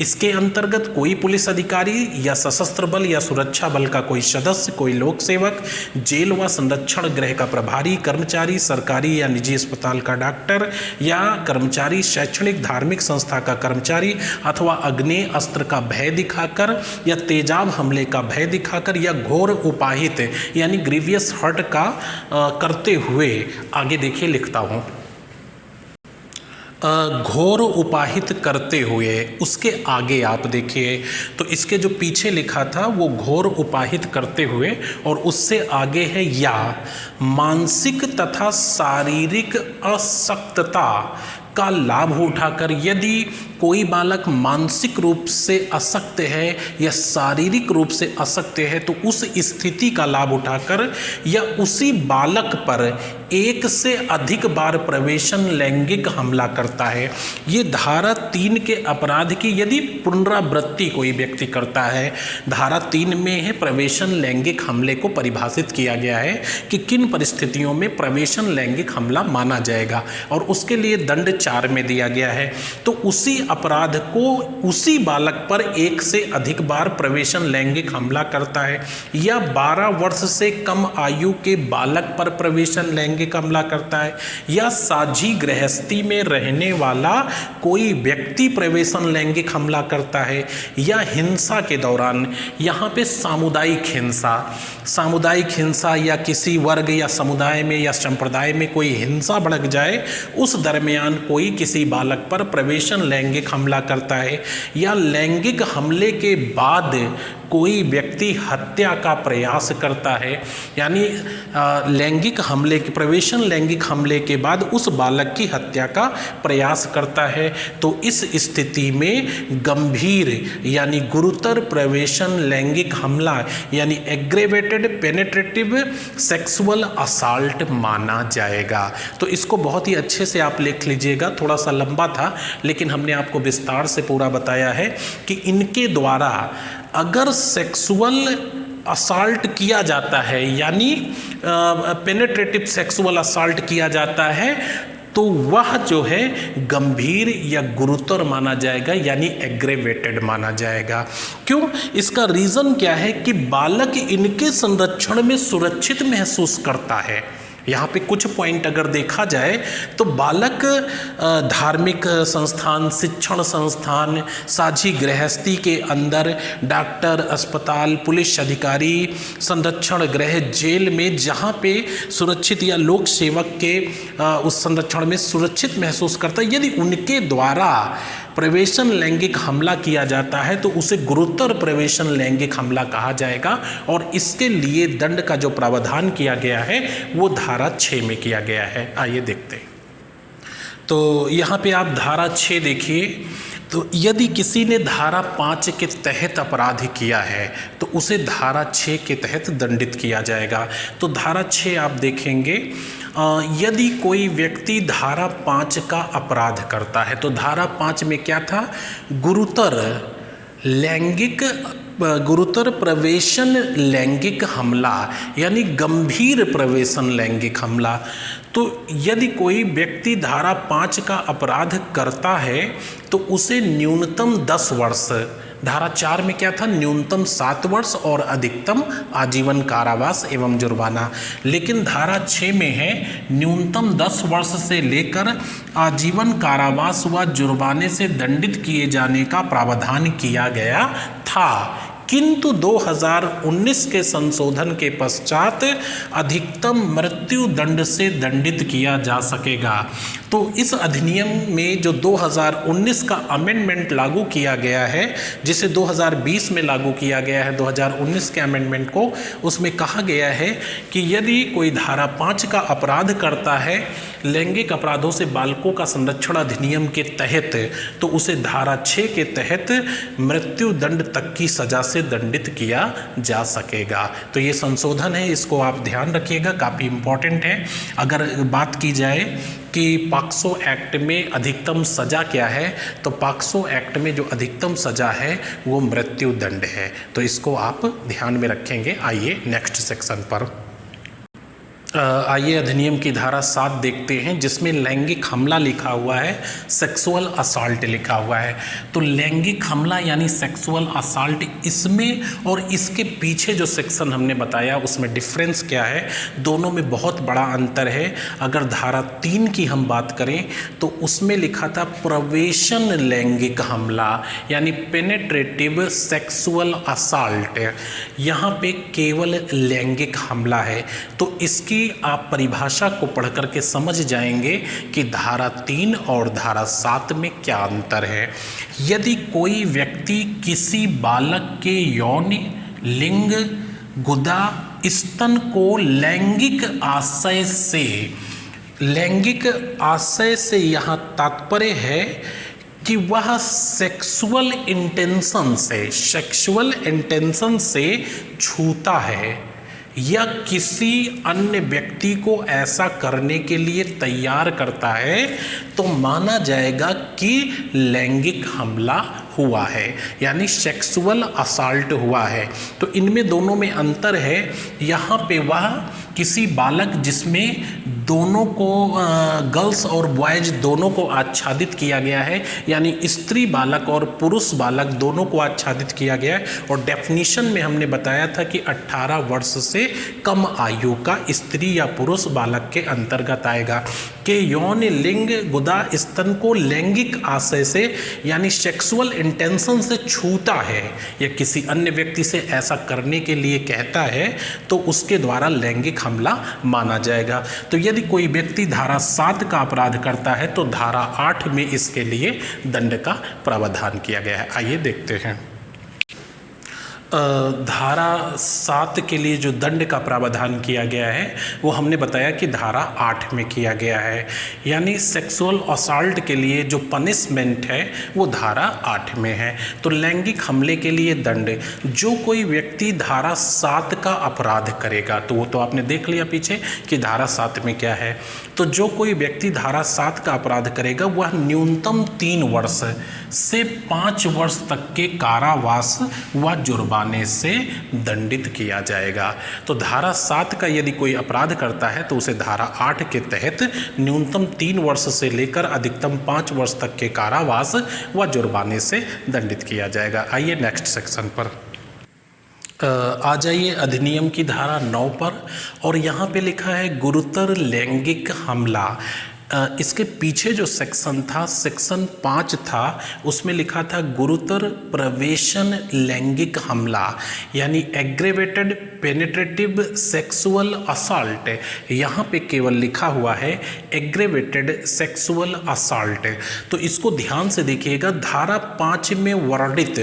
A: इसके अंतर्गत कोई पुलिस अधिकारी या सशस्त्र बल या सुरक्षा बल का कोई सदस्य, कोई लोक सेवक, जेल व संरक्षण गृह का प्रभारी कर्मचारी, सरकारी या निजी अस्पताल का डॉक्टर या कर्मचारी, शैक्षणिक धार्मिक संस्था का कर्मचारी अथवा आग्नेय अस्त्र का भय दिखाकर या तेजाब हमले का भय दिखाकर या घोर उपाहित यानी ग्रीवियस हर्ट का करते हुए, आगे देखिए लिखता हूँ, घोर उपाहित करते हुए, उसके आगे आप देखिए तो इसके जो पीछे लिखा था वो घोर उपाहित करते हुए और उससे आगे है या मानसिक तथा शारीरिक अशक्तता का लाभ उठाकर, यदि कोई बालक मानसिक रूप से अशक्त है या शारीरिक रूप से अशक्त है तो उस स्थिति का लाभ उठाकर या उसी बालक पर एक से अधिक बार प्रवेशन लैंगिक हमला करता है। ये धारा 3 के अपराध की यदि पुनरावृत्ति कोई व्यक्ति करता है, धारा 3 में है प्रवेशन लैंगिक हमले को परिभाषित किया गया है कि किन परिस्थितियों में प्रवेशन लैंगिक हमला माना जाएगा और उसके लिए दंड 4 में दिया गया है। तो उसी अपराध को उसी बालक पर एक से अधिक बार प्रवेशन लैंगिक हमला करता है या 12 वर्ष से कम आयु के बालक पर प्रवेशन लैंगिक हमला करता है या साझी गृहस्थी में रहने वाला कोई व्यक्ति प्रवेशन लैंगिक हमला करता है या हिंसा के दौरान, यहाँ पे सामुदायिक हिंसा या किसी वर्ग या समुदाय में या संप्रदाय में कोई हिंसा भड़क जाए उस दरमियान कोई किसी बालक पर प्रवेशन लैंगिक हमला करता है या लैंगिक हमले के बाद कोई व्यक्ति हत्या का प्रयास करता है, यानी लैंगिक हमले के प्रवेशन लैंगिक हमले के बाद उस बालक की हत्या का प्रयास करता है, तो इस स्थिति में गंभीर यानी गुरुतर प्रवेशन लैंगिक हमला यानी एग्रेवेटेड पेनिट्रेटिव सेक्सुअल असॉल्ट माना जाएगा। तो इसको बहुत ही अच्छे से आप लिख लीजिएगा, थोड़ा सा लंबा था लेकिन हमने आपको विस्तार से पूरा बताया है कि इनके द्वारा अगर सेक्सुअल असॉल्ट किया जाता है यानी पेनिट्रेटिव सेक्सुअल असॉल्ट किया जाता है तो वह जो है गंभीर या गुरुतर माना जाएगा यानी एग्रेवेटेड माना जाएगा। क्यों? इसका रीज़न क्या है कि बालक इनके संरक्षण में सुरक्षित महसूस करता है। यहाँ पे कुछ पॉइंट अगर देखा जाए तो बालक धार्मिक संस्थान, शिक्षण संस्थान, साझी गृहस्थी के अंदर डॉक्टर, अस्पताल, पुलिस अधिकारी, संरक्षण गृह, जेल में जहाँ पे सुरक्षित या लोक सेवक के उस संरक्षण में सुरक्षित महसूस करता है, यदि उनके द्वारा प्रवेशन लैंगिक हमला किया जाता है तो उसे गुरुतर प्रवेशन लैंगिक हमला कहा जाएगा और इसके लिए दंड का जो प्रावधान किया गया है वो धारा 6 में किया गया है। आइए देखते हैं। तो यहाँ पे आप धारा 6 देखिए। तो यदि किसी ने धारा 5 के तहत अपराध किया है तो उसे धारा 6 के तहत दंडित किया जाएगा। तो धारा 6 आप देखेंगे, यदि कोई व्यक्ति धारा 5 का अपराध करता है, तो धारा 5 में क्या था, गुरुतर प्रवेशन लैंगिक हमला, यानी गंभीर प्रवेशन लैंगिक हमला। तो यदि कोई व्यक्ति धारा 5 का अपराध करता है तो उसे न्यूनतम 10 वर्ष, धारा 4 में क्या था, न्यूनतम 7 वर्ष और अधिकतम आजीवन कारावास एवं जुर्माना। लेकिन धारा 6 में है न्यूनतम 10 वर्ष से लेकर आजीवन कारावास व जुर्माने से दंडित किए जाने का प्रावधान किया गया था, किंतु 2019 के संशोधन के पश्चात अधिकतम मृत्यु दंड से दंडित किया जा सकेगा। तो इस अधिनियम में जो 2019 का अमेंडमेंट लागू किया गया है, जिसे 2020 में लागू किया गया है, 2019 के अमेंडमेंट को, उसमें कहा गया है कि यदि कोई धारा 5 का अपराध करता है लैंगिक अपराधों से बालकों का संरक्षण अधिनियम के तहत, तो उसे धारा 6 के तहत मृत्यु दंड तक की सजा से दंडित किया जा सकेगा। तो ये संशोधन है, इसको आप ध्यान रखिएगा, काफ़ी इम्पॉर्टेंट है। अगर बात की जाए कि पॉक्सो एक्ट में अधिकतम सज़ा क्या है, तो पॉक्सो एक्ट में जो अधिकतम सज़ा है वो मृत्यु दंड है। तो इसको आप ध्यान में रखेंगे। आइए नेक्स्ट सेक्शन पर आइए अधिनियम की धारा 7 देखते हैं, जिसमें लैंगिक हमला लिखा हुआ है, सेक्सुअल असॉल्ट लिखा हुआ है। तो लैंगिक हमला यानी सेक्सुअल असॉल्ट, इसमें और इसके पीछे जो सेक्शन हमने बताया उसमें डिफरेंस क्या है, दोनों में बहुत बड़ा अंतर है। अगर धारा 3 की हम बात करें तो उसमें लिखा था प्रवेशन लैंगिक हमला यानी पेनेट्रेटिव सेक्सुअल असॉल्ट, यहाँ पे केवल लैंगिक हमला है। तो इसकी आप परिभाषा को पढ़ करके समझ जाएंगे कि धारा 3 और धारा 7 में क्या अंतर है। यदि कोई व्यक्ति किसी बालक के यौन, लिंग, गुदा, स्तन को लैंगिक आशय से यहाँ तात्पर्य है कि वह सेक्सुअल इंटेंशन से छूता है या किसी अन्य व्यक्ति को ऐसा करने के लिए तैयार करता है, तो माना जाएगा कि लैंगिक हमला हुआ है, यानी सेक्सुअल असॉल्ट हुआ है। तो इनमें दोनों में अंतर है। यहाँ पे वह किसी बालक जिसमें दोनों को गर्ल्स और बॉयज दोनों को आच्छादित किया गया है, यानी स्त्री बालक और पुरुष बालक दोनों को आच्छादित किया गया है। और डेफिनेशन में हमने बताया था कि 18 वर्ष से कम आयु का स्त्री या पुरुष बालक के अंतर्गत आएगा कि यौन, लिंग, गुदा, स्तन को लैंगिक आशय से यानी सेक्सुअल इंटेंशन से छूता है या किसी अन्य व्यक्ति से ऐसा करने के लिए कहता है, तो उसके द्वारा लैंगिक हमला माना जाएगा। तो यदि कोई व्यक्ति धारा 7 का अपराध करता है तो धारा 8 में इसके लिए दंड का प्रावधान किया गया है। आइए देखते हैं। धारा 7 के लिए जो दंड का प्रावधान किया गया है वो हमने बताया कि धारा 8 में किया गया है, यानी सेक्सुअल असॉल्ट के लिए जो पनिशमेंट है वो धारा 8 में है। तो लैंगिक हमले के लिए दंड, जो कोई व्यक्ति धारा 7 का अपराध करेगा, तो वो तो आपने देख लिया पीछे कि धारा 7 में क्या है। तो जो कोई व्यक्ति धारा 7 का अपराध करेगा वह न्यूनतम 3 वर्ष से 5 वर्ष तक के कारावास व जुर्माने से दंडित किया जाएगा। तो धारा 7 का यदि कोई अपराध करता है तो उसे धारा 8 के तहत न्यूनतम 3 वर्ष से लेकर अधिकतम 5 वर्ष तक के कारावास व जुर्माने से दंडित किया जाएगा। आइए नेक्स्ट सेक्शन पर आ जाइए, अधिनियम की धारा 9 पर, और यहाँ पे लिखा है गुरुतर लैंगिक हमला। इसके पीछे जो सेक्शन था, सेक्शन 5 था, उसमें लिखा था गुरुतर प्रवेशन लैंगिक हमला यानी एग्रेवेटेड पेनिट्रेटिव सेक्सुअल असॉल्ट। यहाँ पे केवल लिखा हुआ है एग्रेवेटेड सेक्सुअल असॉल्ट। तो इसको ध्यान से देखिएगा। धारा 5 में वर्णित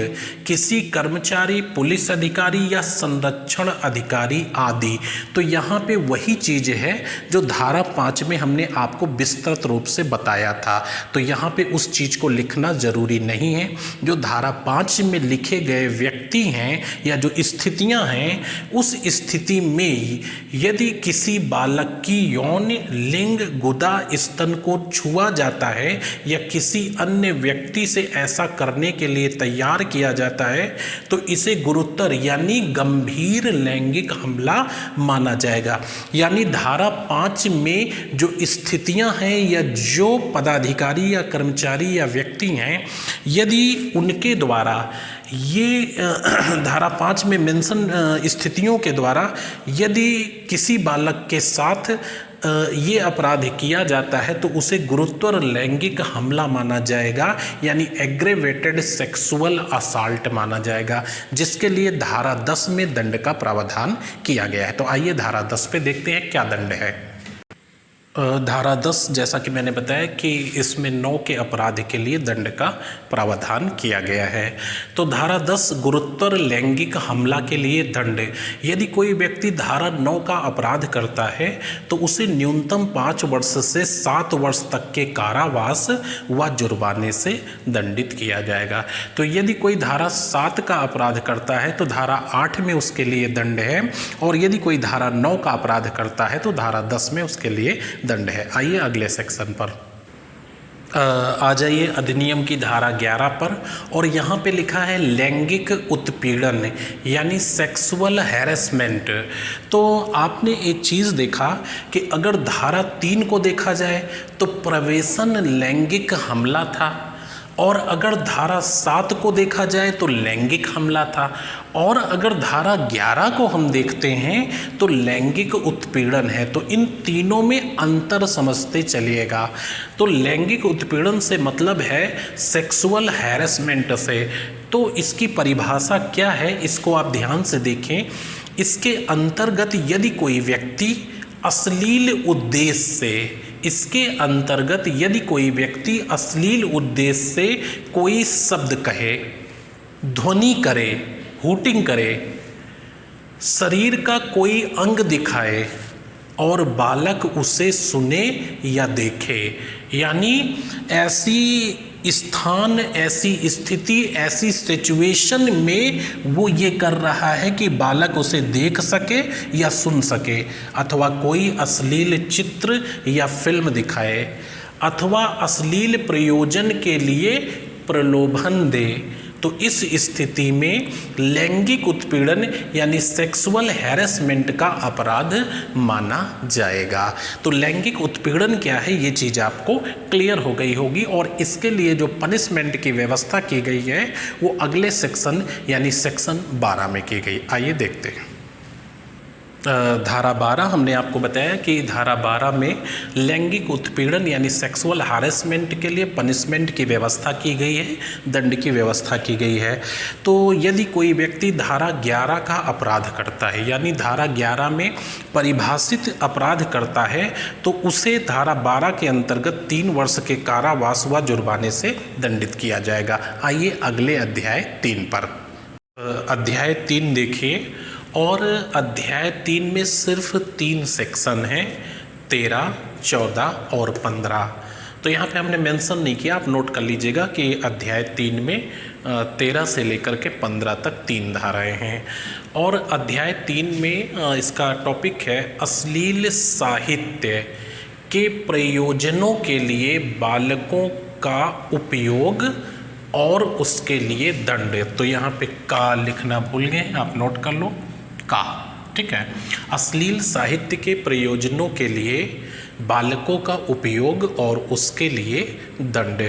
A: किसी कर्मचारी, पुलिस अधिकारी या संरक्षण अधिकारी आदि, तो यहाँ पे वही चीज़ है जो धारा 5 में हमने आपको विस्तार विस्तृत रूप से बताया था। तो यहाँ पे उस चीज़ को लिखना ज़रूरी नहीं है। जो धारा 5 में लिखे गए व्यक्ति हैं या जो स्थितियाँ हैं, उस स्थिति में यदि किसी बालक की यौन लिंग गुदा स्तन को छुआ जाता है या किसी अन्य व्यक्ति से ऐसा करने के लिए तैयार किया जाता है तो इसे गुरुतर यानी गंभीर लैंगिक हमला माना जाएगा। यानी धारा 5 में जो स्थितियां हैं या जो पदाधिकारी या कर्मचारी या व्यक्ति हैं, यदि उनके द्वारा ये धारा 5 में मेंशन स्थितियों के द्वारा यदि किसी बालक के साथ ये अपराध किया जाता है तो उसे गुरुतर लैंगिक हमला माना जाएगा, यानी एग्रेवेटेड सेक्सुअल असॉल्ट माना जाएगा, जिसके लिए धारा 10 में दंड का प्रावधान किया गया है। तो आइए धारा 10 पे देखते हैं क्या दंड है। धारा 10 जैसा कि मैंने बताया कि इसमें 9 के अपराध के लिए दंड का प्रावधान किया गया है। तो धारा 10 गुरुतर लैंगिक हमला के लिए दंड। यदि कोई व्यक्ति धारा 9 का अपराध करता है तो उसे न्यूनतम 5 वर्ष से 7 वर्ष तक के कारावास व जुर्माने से दंडित किया जाएगा। तो यदि कोई धारा 7 का अपराध करता है तो धारा 8 में उसके लिए दंड है, और यदि कोई धारा 9 का अपराध करता है तो धारा 10 में उसके लिए दंड है। आइए अगले सेक्शन पर आ जाइए, अधिनियम की धारा 11 पर, और यहाँ पे लिखा है लैंगिक उत्पीड़न यानी सेक्सुअल हैरेसमेंट। तो आपने एक चीज़ देखा कि अगर धारा 3 को देखा जाए तो प्रवेशन लैंगिक हमला था, और अगर धारा 7 को देखा जाए तो लैंगिक हमला था, और अगर धारा 11 को हम देखते हैं तो लैंगिक उत्पीड़न है। तो इन तीनों में अंतर समझते चलिएगा। तो लैंगिक उत्पीड़न से मतलब है सेक्सुअल हैरेसमेंट से। तो इसकी परिभाषा क्या है, इसको आप ध्यान से देखें। इसके अंतर्गत यदि कोई व्यक्ति अश्लील उद्देश्य से, इसके अंतर्गत यदि कोई व्यक्ति अश्लील उद्देश्य से कोई शब्द कहे, ध्वनि करे, हूटिंग करे, शरीर का कोई अंग दिखाए और बालक उसे सुने या देखे, यानी ऐसी स्थान, ऐसी स्थिति, ऐसी सिचुएशन में वो ये कर रहा है कि बालक उसे देख सके या सुन सके, अथवा कोई अश्लील चित्र या फिल्म दिखाए, अथवा अश्लील प्रयोजन के लिए प्रलोभन दे। तो इस स्थिति में लैंगिक उत्पीड़न यानी सेक्सुअल हैरेसमेंट का अपराध माना जाएगा। तो लैंगिक उत्पीड़न क्या है ये चीज़ आपको क्लियर हो गई होगी, और इसके लिए जो पनिशमेंट की व्यवस्था की गई है वो अगले सेक्शन यानी सेक्शन 12 में की गई। आइए देखते हैं। धारा 12 हमने आपको बताया कि धारा 12 में लैंगिक उत्पीड़न यानी सेक्सुअल हैरेसमेंट के लिए पनिशमेंट की व्यवस्था की गई है, दंड की व्यवस्था की गई है। तो यदि कोई व्यक्ति धारा 11 का अपराध करता है, यानी धारा 11 में परिभाषित अपराध करता है, तो उसे धारा 12 के अंतर्गत 3 वर्ष के कारावास व जुर्माने से दंडित किया जाएगा। आइए अगले अध्याय 3 पर। अध्याय 3 देखिए, और अध्याय 3 में सिर्फ 3 सेक्शन हैं, 13, 14 और 15। तो यहाँ पे हमने मेंशन नहीं किया, आप नोट कर लीजिएगा कि अध्याय 3 में 13 से लेकर के 15 तक 3 धाराएं हैं। और अध्याय 3 में इसका टॉपिक है अश्लील साहित्य के प्रयोजनों के लिए बालकों का उपयोग और उसके लिए दंड। तो यहाँ पे का लिखना भूल गए, आप नोट कर लो, का, ठीक है। अश्लील साहित्य के प्रयोजनों के लिए बालकों का उपयोग और उसके लिए दंड।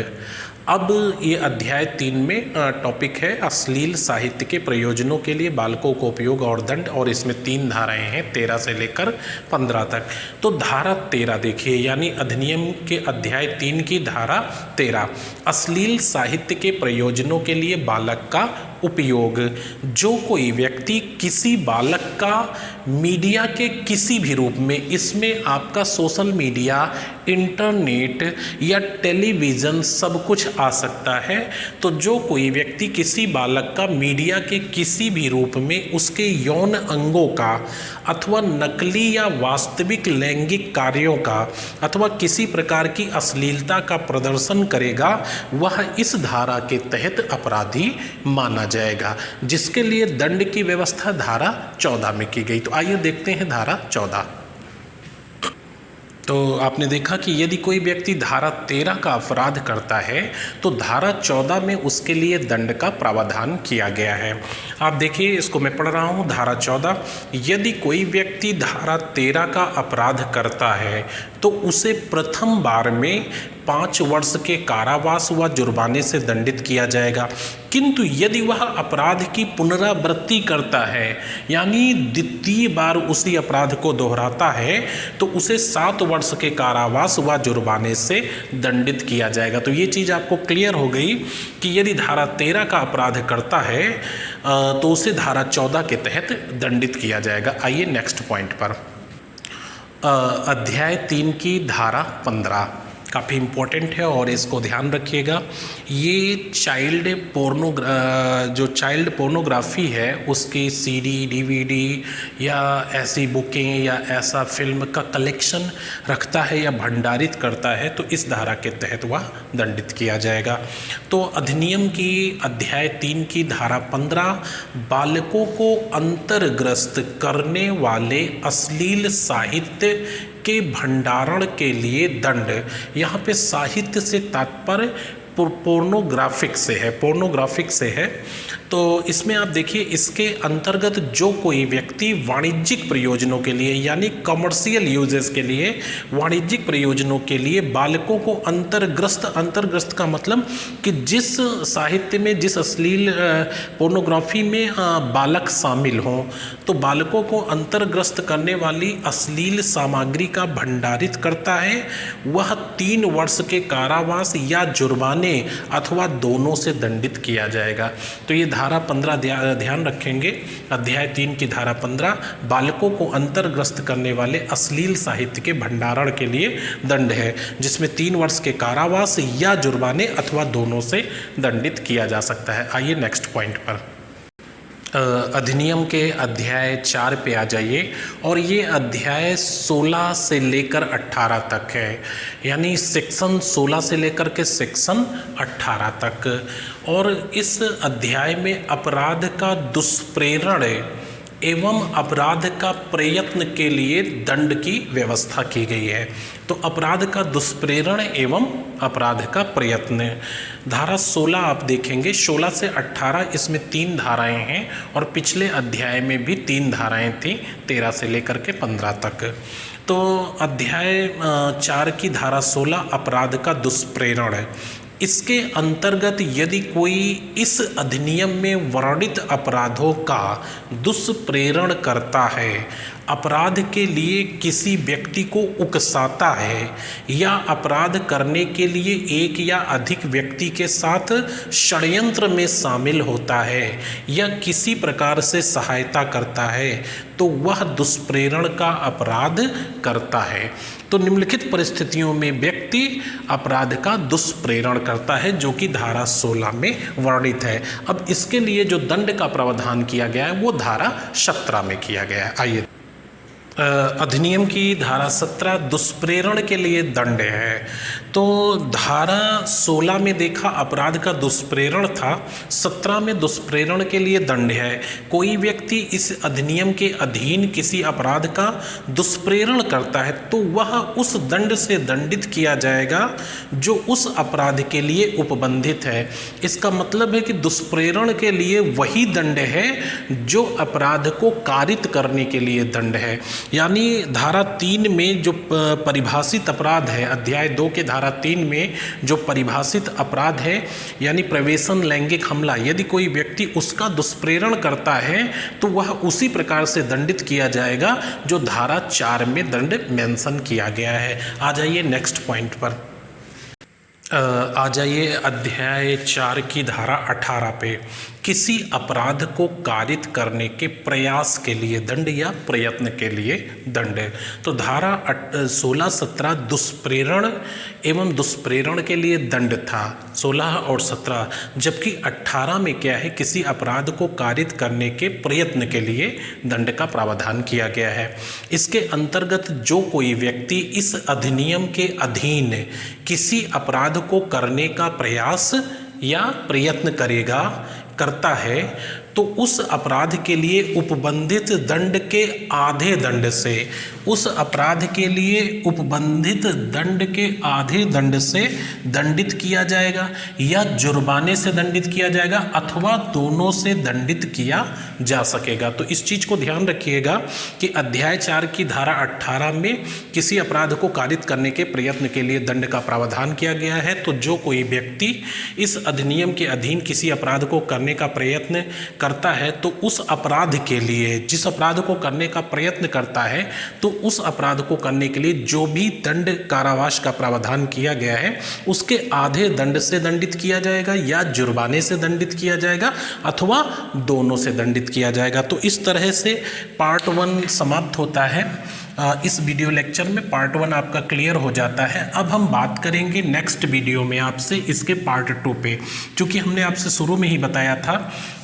A: अब ये अध्याय 3 में टॉपिक है अश्लील साहित्य के प्रयोजनों के लिए बालकों को उपयोग और दंड, और इसमें 3 धाराएं हैं 13 से लेकर 15 तक। तो धारा 13 देखिए, यानी अधिनियम के अध्याय 3 की धारा 13, अश्लील साहित्य के प्रयोजनों के लिए बालक का उपयोग। जो कोई व्यक्ति किसी बालक का मीडिया के किसी भी रूप में, इसमें आपका सोशल मीडिया, इंटरनेट या टेलीविज़न सब कुछ आ सकता है। तो जो कोई व्यक्ति किसी बालक का मीडिया के किसी भी रूप में उसके यौन अंगों का अथवा नकली या वास्तविक लैंगिक कार्यों का अथवा किसी प्रकार की अश्लीलता का प्रदर्शन करेगा वह इस धारा के तहत अपराधी माना जाएगा, जिसके लिए दंड की व्यवस्था धारा 14 में की गई। तो आइए देखते हैं धारा 14। तो आपने देखा कि यदि कोई व्यक्ति धारा 13 का अपराध करता है तो धारा 14 में उसके लिए दंड का प्रावधान किया गया है। आप देखिए, इसको मैं पढ़ रहा हूँ। धारा 14, यदि कोई व्यक्ति धारा 13 का अपराध करता है तो उसे प्रथम बार में 5 वर्ष के कारावास व जुर्माने से दंडित किया जाएगा, किंतु यदि वह अपराध की पुनरावृत्ति करता है यानी द्वितीय बार उसी अपराध को दोहराता है तो उसे 7 वर्ष के कारावास व जुर्माने से दंडित किया जाएगा। तो ये चीज़ आपको क्लियर हो गई कि यदि धारा 13 का अपराध करता है तो उसे धारा 14 के तहत दंडित किया जाएगा। आइए नेक्स्ट पॉइंट पर। अध्याय 3 की धारा 15 काफ़ी इम्पोर्टेंट है और इसको ध्यान रखिएगा। ये जो चाइल्ड पोर्नोग्राफी है उसकी CD, DVD या ऐसी बुकें या ऐसा फिल्म का कलेक्शन रखता है या भंडारित करता है तो इस धारा के तहत वह दंडित किया जाएगा। तो अधिनियम की अध्याय 3 की धारा 15 बालकों को अंतर्ग्रस्त करने वाले अश्लील साहित्य के भंडारण के लिए दंड, यहाँ पे साहित्य से तात्पर्य पोर्नोग्राफिक से है। तो इसमें आप देखिए, इसके अंतर्गत जो कोई व्यक्ति वाणिज्यिक प्रयोजनों के लिए यानी कमर्शियल यूजेस के लिए वाणिज्यिक प्रयोजनों के लिए बालकों को अंतर्ग्रस्त का मतलब कि जिस साहित्य में जिस अश्लील पोर्नोग्राफी में बालक शामिल हों, तो बालकों को अंतर्ग्रस्त करने वाली अश्लील सामग्री का भंडारित करता है वह 3 वर्ष के कारावास या जुर्माने अथवा दोनों से दंडित किया जाएगा। तो ये धारा 15 ध्यान रखेंगे। अध्याय 3 की धारा 15 बालकों को अंतर्ग्रस्त करने वाले अश्लील साहित्य के भंडारण के लिए दंड है, जिसमें 3 वर्ष के कारावास या जुर्माने अथवा दोनों से दंडित किया जा सकता है। आइए नेक्स्ट पॉइंट पर। अधिनियम के अध्याय 4 पे आ जाइए और ये अध्याय 16 से लेकर 18 तक है, यानी सेक्शन 16 से लेकर के सेक्शन 18 तक। और इस अध्याय में अपराध का दुष्प्रेरण एवं अपराध का प्रयत्न के लिए दंड की व्यवस्था की गई है। तो अपराध का दुष्प्रेरण एवं अपराध का प्रयत्न, धारा 16 आप देखेंगे, 16 से 18 इसमें 3 धाराएं हैं और पिछले अध्याय में भी 3 धाराएं थी, 13 से लेकर के 15 तक। तो अध्याय 4 की धारा 16 अपराध का दुष्प्रेरण है। इसके अंतर्गत यदि कोई इस अधिनियम में वर्णित अपराधों का दुष्प्रेरण करता है, अपराध के लिए किसी व्यक्ति को उकसाता है या अपराध करने के लिए एक या अधिक व्यक्ति के साथ षड्यंत्र में शामिल होता है या किसी प्रकार से सहायता करता है, तो वह दुष्प्रेरण का अपराध करता है। तो निम्नलिखित परिस्थितियों में व्यक्ति अपराध का दुष्प्रेरण करता है, जो कि धारा 16 में वर्णित है। अब इसके लिए जो दंड का प्रावधान किया गया है वो धारा 17 में किया गया है। आइए, अधिनियम की धारा 17 दुष्प्रेरण के लिए दंड है। तो धारा 16 में देखा अपराध का दुष्प्रेरण था, 17 में दुष्प्रेरण के लिए दंड है। कोई व्यक्ति इस अधिनियम के अधीन किसी अपराध का दुष्प्रेरण करता है तो वह उस दंड से दंडित किया जाएगा जो उस अपराध के लिए उपबंधित है। इसका मतलब है कि दुष्प्रेरण के लिए वही दंड है जो अपराध को कारित करने के लिए दंड है। यानी धारा 3 में जो परिभाषित अपराध है, अध्याय 2 के धारा 3 में जो परिभाषित अपराध है यानी प्रवेशन लैंगिक हमला, यदि कोई व्यक्ति उसका दुष्प्रेरण करता है तो वह उसी प्रकार से दंडित किया जाएगा जो धारा 4 में दंड मेंशन किया गया है। आ जाइए नेक्स्ट पॉइंट पर। आ जाइए अध्याय 4 की धारा 18 पे। किसी अपराध को कारित करने के प्रयास के लिए दंड या प्रयत्न के लिए दंड। तो धारा 16-17 दुष्प्रेरण एवं दुष्प्रेरण के लिए दंड था 16 और 17, जबकि 18 में क्या है, किसी अपराध को कारित करने के प्रयत्न के लिए दंड का प्रावधान किया गया है। इसके अंतर्गत जो कोई व्यक्ति इस अधिनियम के अधीन किसी अपराध को करने का प्रयास या प्रयत्न करता है तो उस अपराध के लिए उपबंधित दंड के आधे दंड से, उस अपराध के लिए उपबंधित दंड के आधे दंड से दंडित किया जाएगा या जुर्माने से दंडित किया जाएगा अथवा दोनों से दंडित किया जा सकेगा। तो इस चीज़ को ध्यान रखिएगा कि अध्याय 4 की धारा 18 में किसी अपराध को कारित करने के प्रयत्न के लिए दंड का प्रावधान किया गया है। तो जो कोई व्यक्ति इस अधिनियम के अधीन किसी अपराध को करने का प्रयत्न करता है तो उस अपराध के लिए, जिस अपराध को करने का प्रयत्न करता है तो उस अपराध को करने के लिए जो भी दंड कारावास का प्रावधान किया गया है उसके आधे दंड से दंडित किया जाएगा या जुर्माने से दंडित किया जाएगा अथवा दोनों से दंडित किया जाएगा। तो इस तरह से पार्ट 1 समाप्त होता है। इस वीडियो लेक्चर में पार्ट 1 आपका क्लियर हो जाता है। अब हम बात करेंगे नेक्स्ट वीडियो में आपसे इसके पार्ट 2 पे, क्योंकि हमने आपसे शुरू में ही बताया था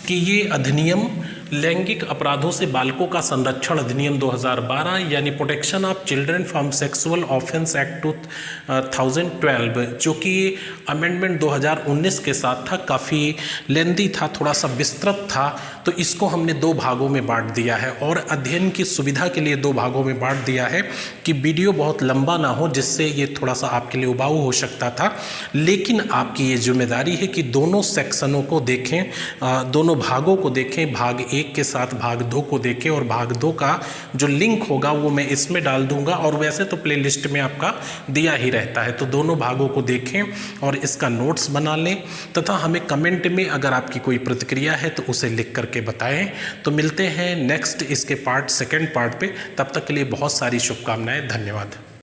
A: कि ये अधिनियम लैंगिक अपराधों से बालकों का संरक्षण अधिनियम 2012 यानी protection of children from sexual offence act 2012, जो कि अमेंडमेंट 2019 के साथ था, काफ़ी लेंदी था, थोड़ा सा विस्तृत था। तो इसको हमने 2 भागों में बांट दिया है और अध्ययन की सुविधा के लिए 2 भागों में बांट दिया है कि वीडियो बहुत लंबा ना हो, जिससे ये थोड़ा सा आपके लिए उबाऊ हो सकता था। लेकिन आपकी ये जिम्मेदारी है कि दोनों सेक्शनों को देखें, दोनों भागों को देखें, भाग 1 के साथ भाग 2 को देखें और भाग 2 का जो लिंक होगा वो मैं इसमें डाल दूंगा और वैसे तो प्लेलिस्ट में आपका दिया ही रहता है। तो दोनों भागों को देखें और इसका नोट्स बना लें तथा हमें कमेंट में अगर आपकी कोई प्रतिक्रिया है तो उसे लिख करके बताएं। तो मिलते हैं नेक्स्ट इसके सेकंड पार्ट पे, तब तक के लिए बहुत सारी शुभकामनाएं। धन्यवाद।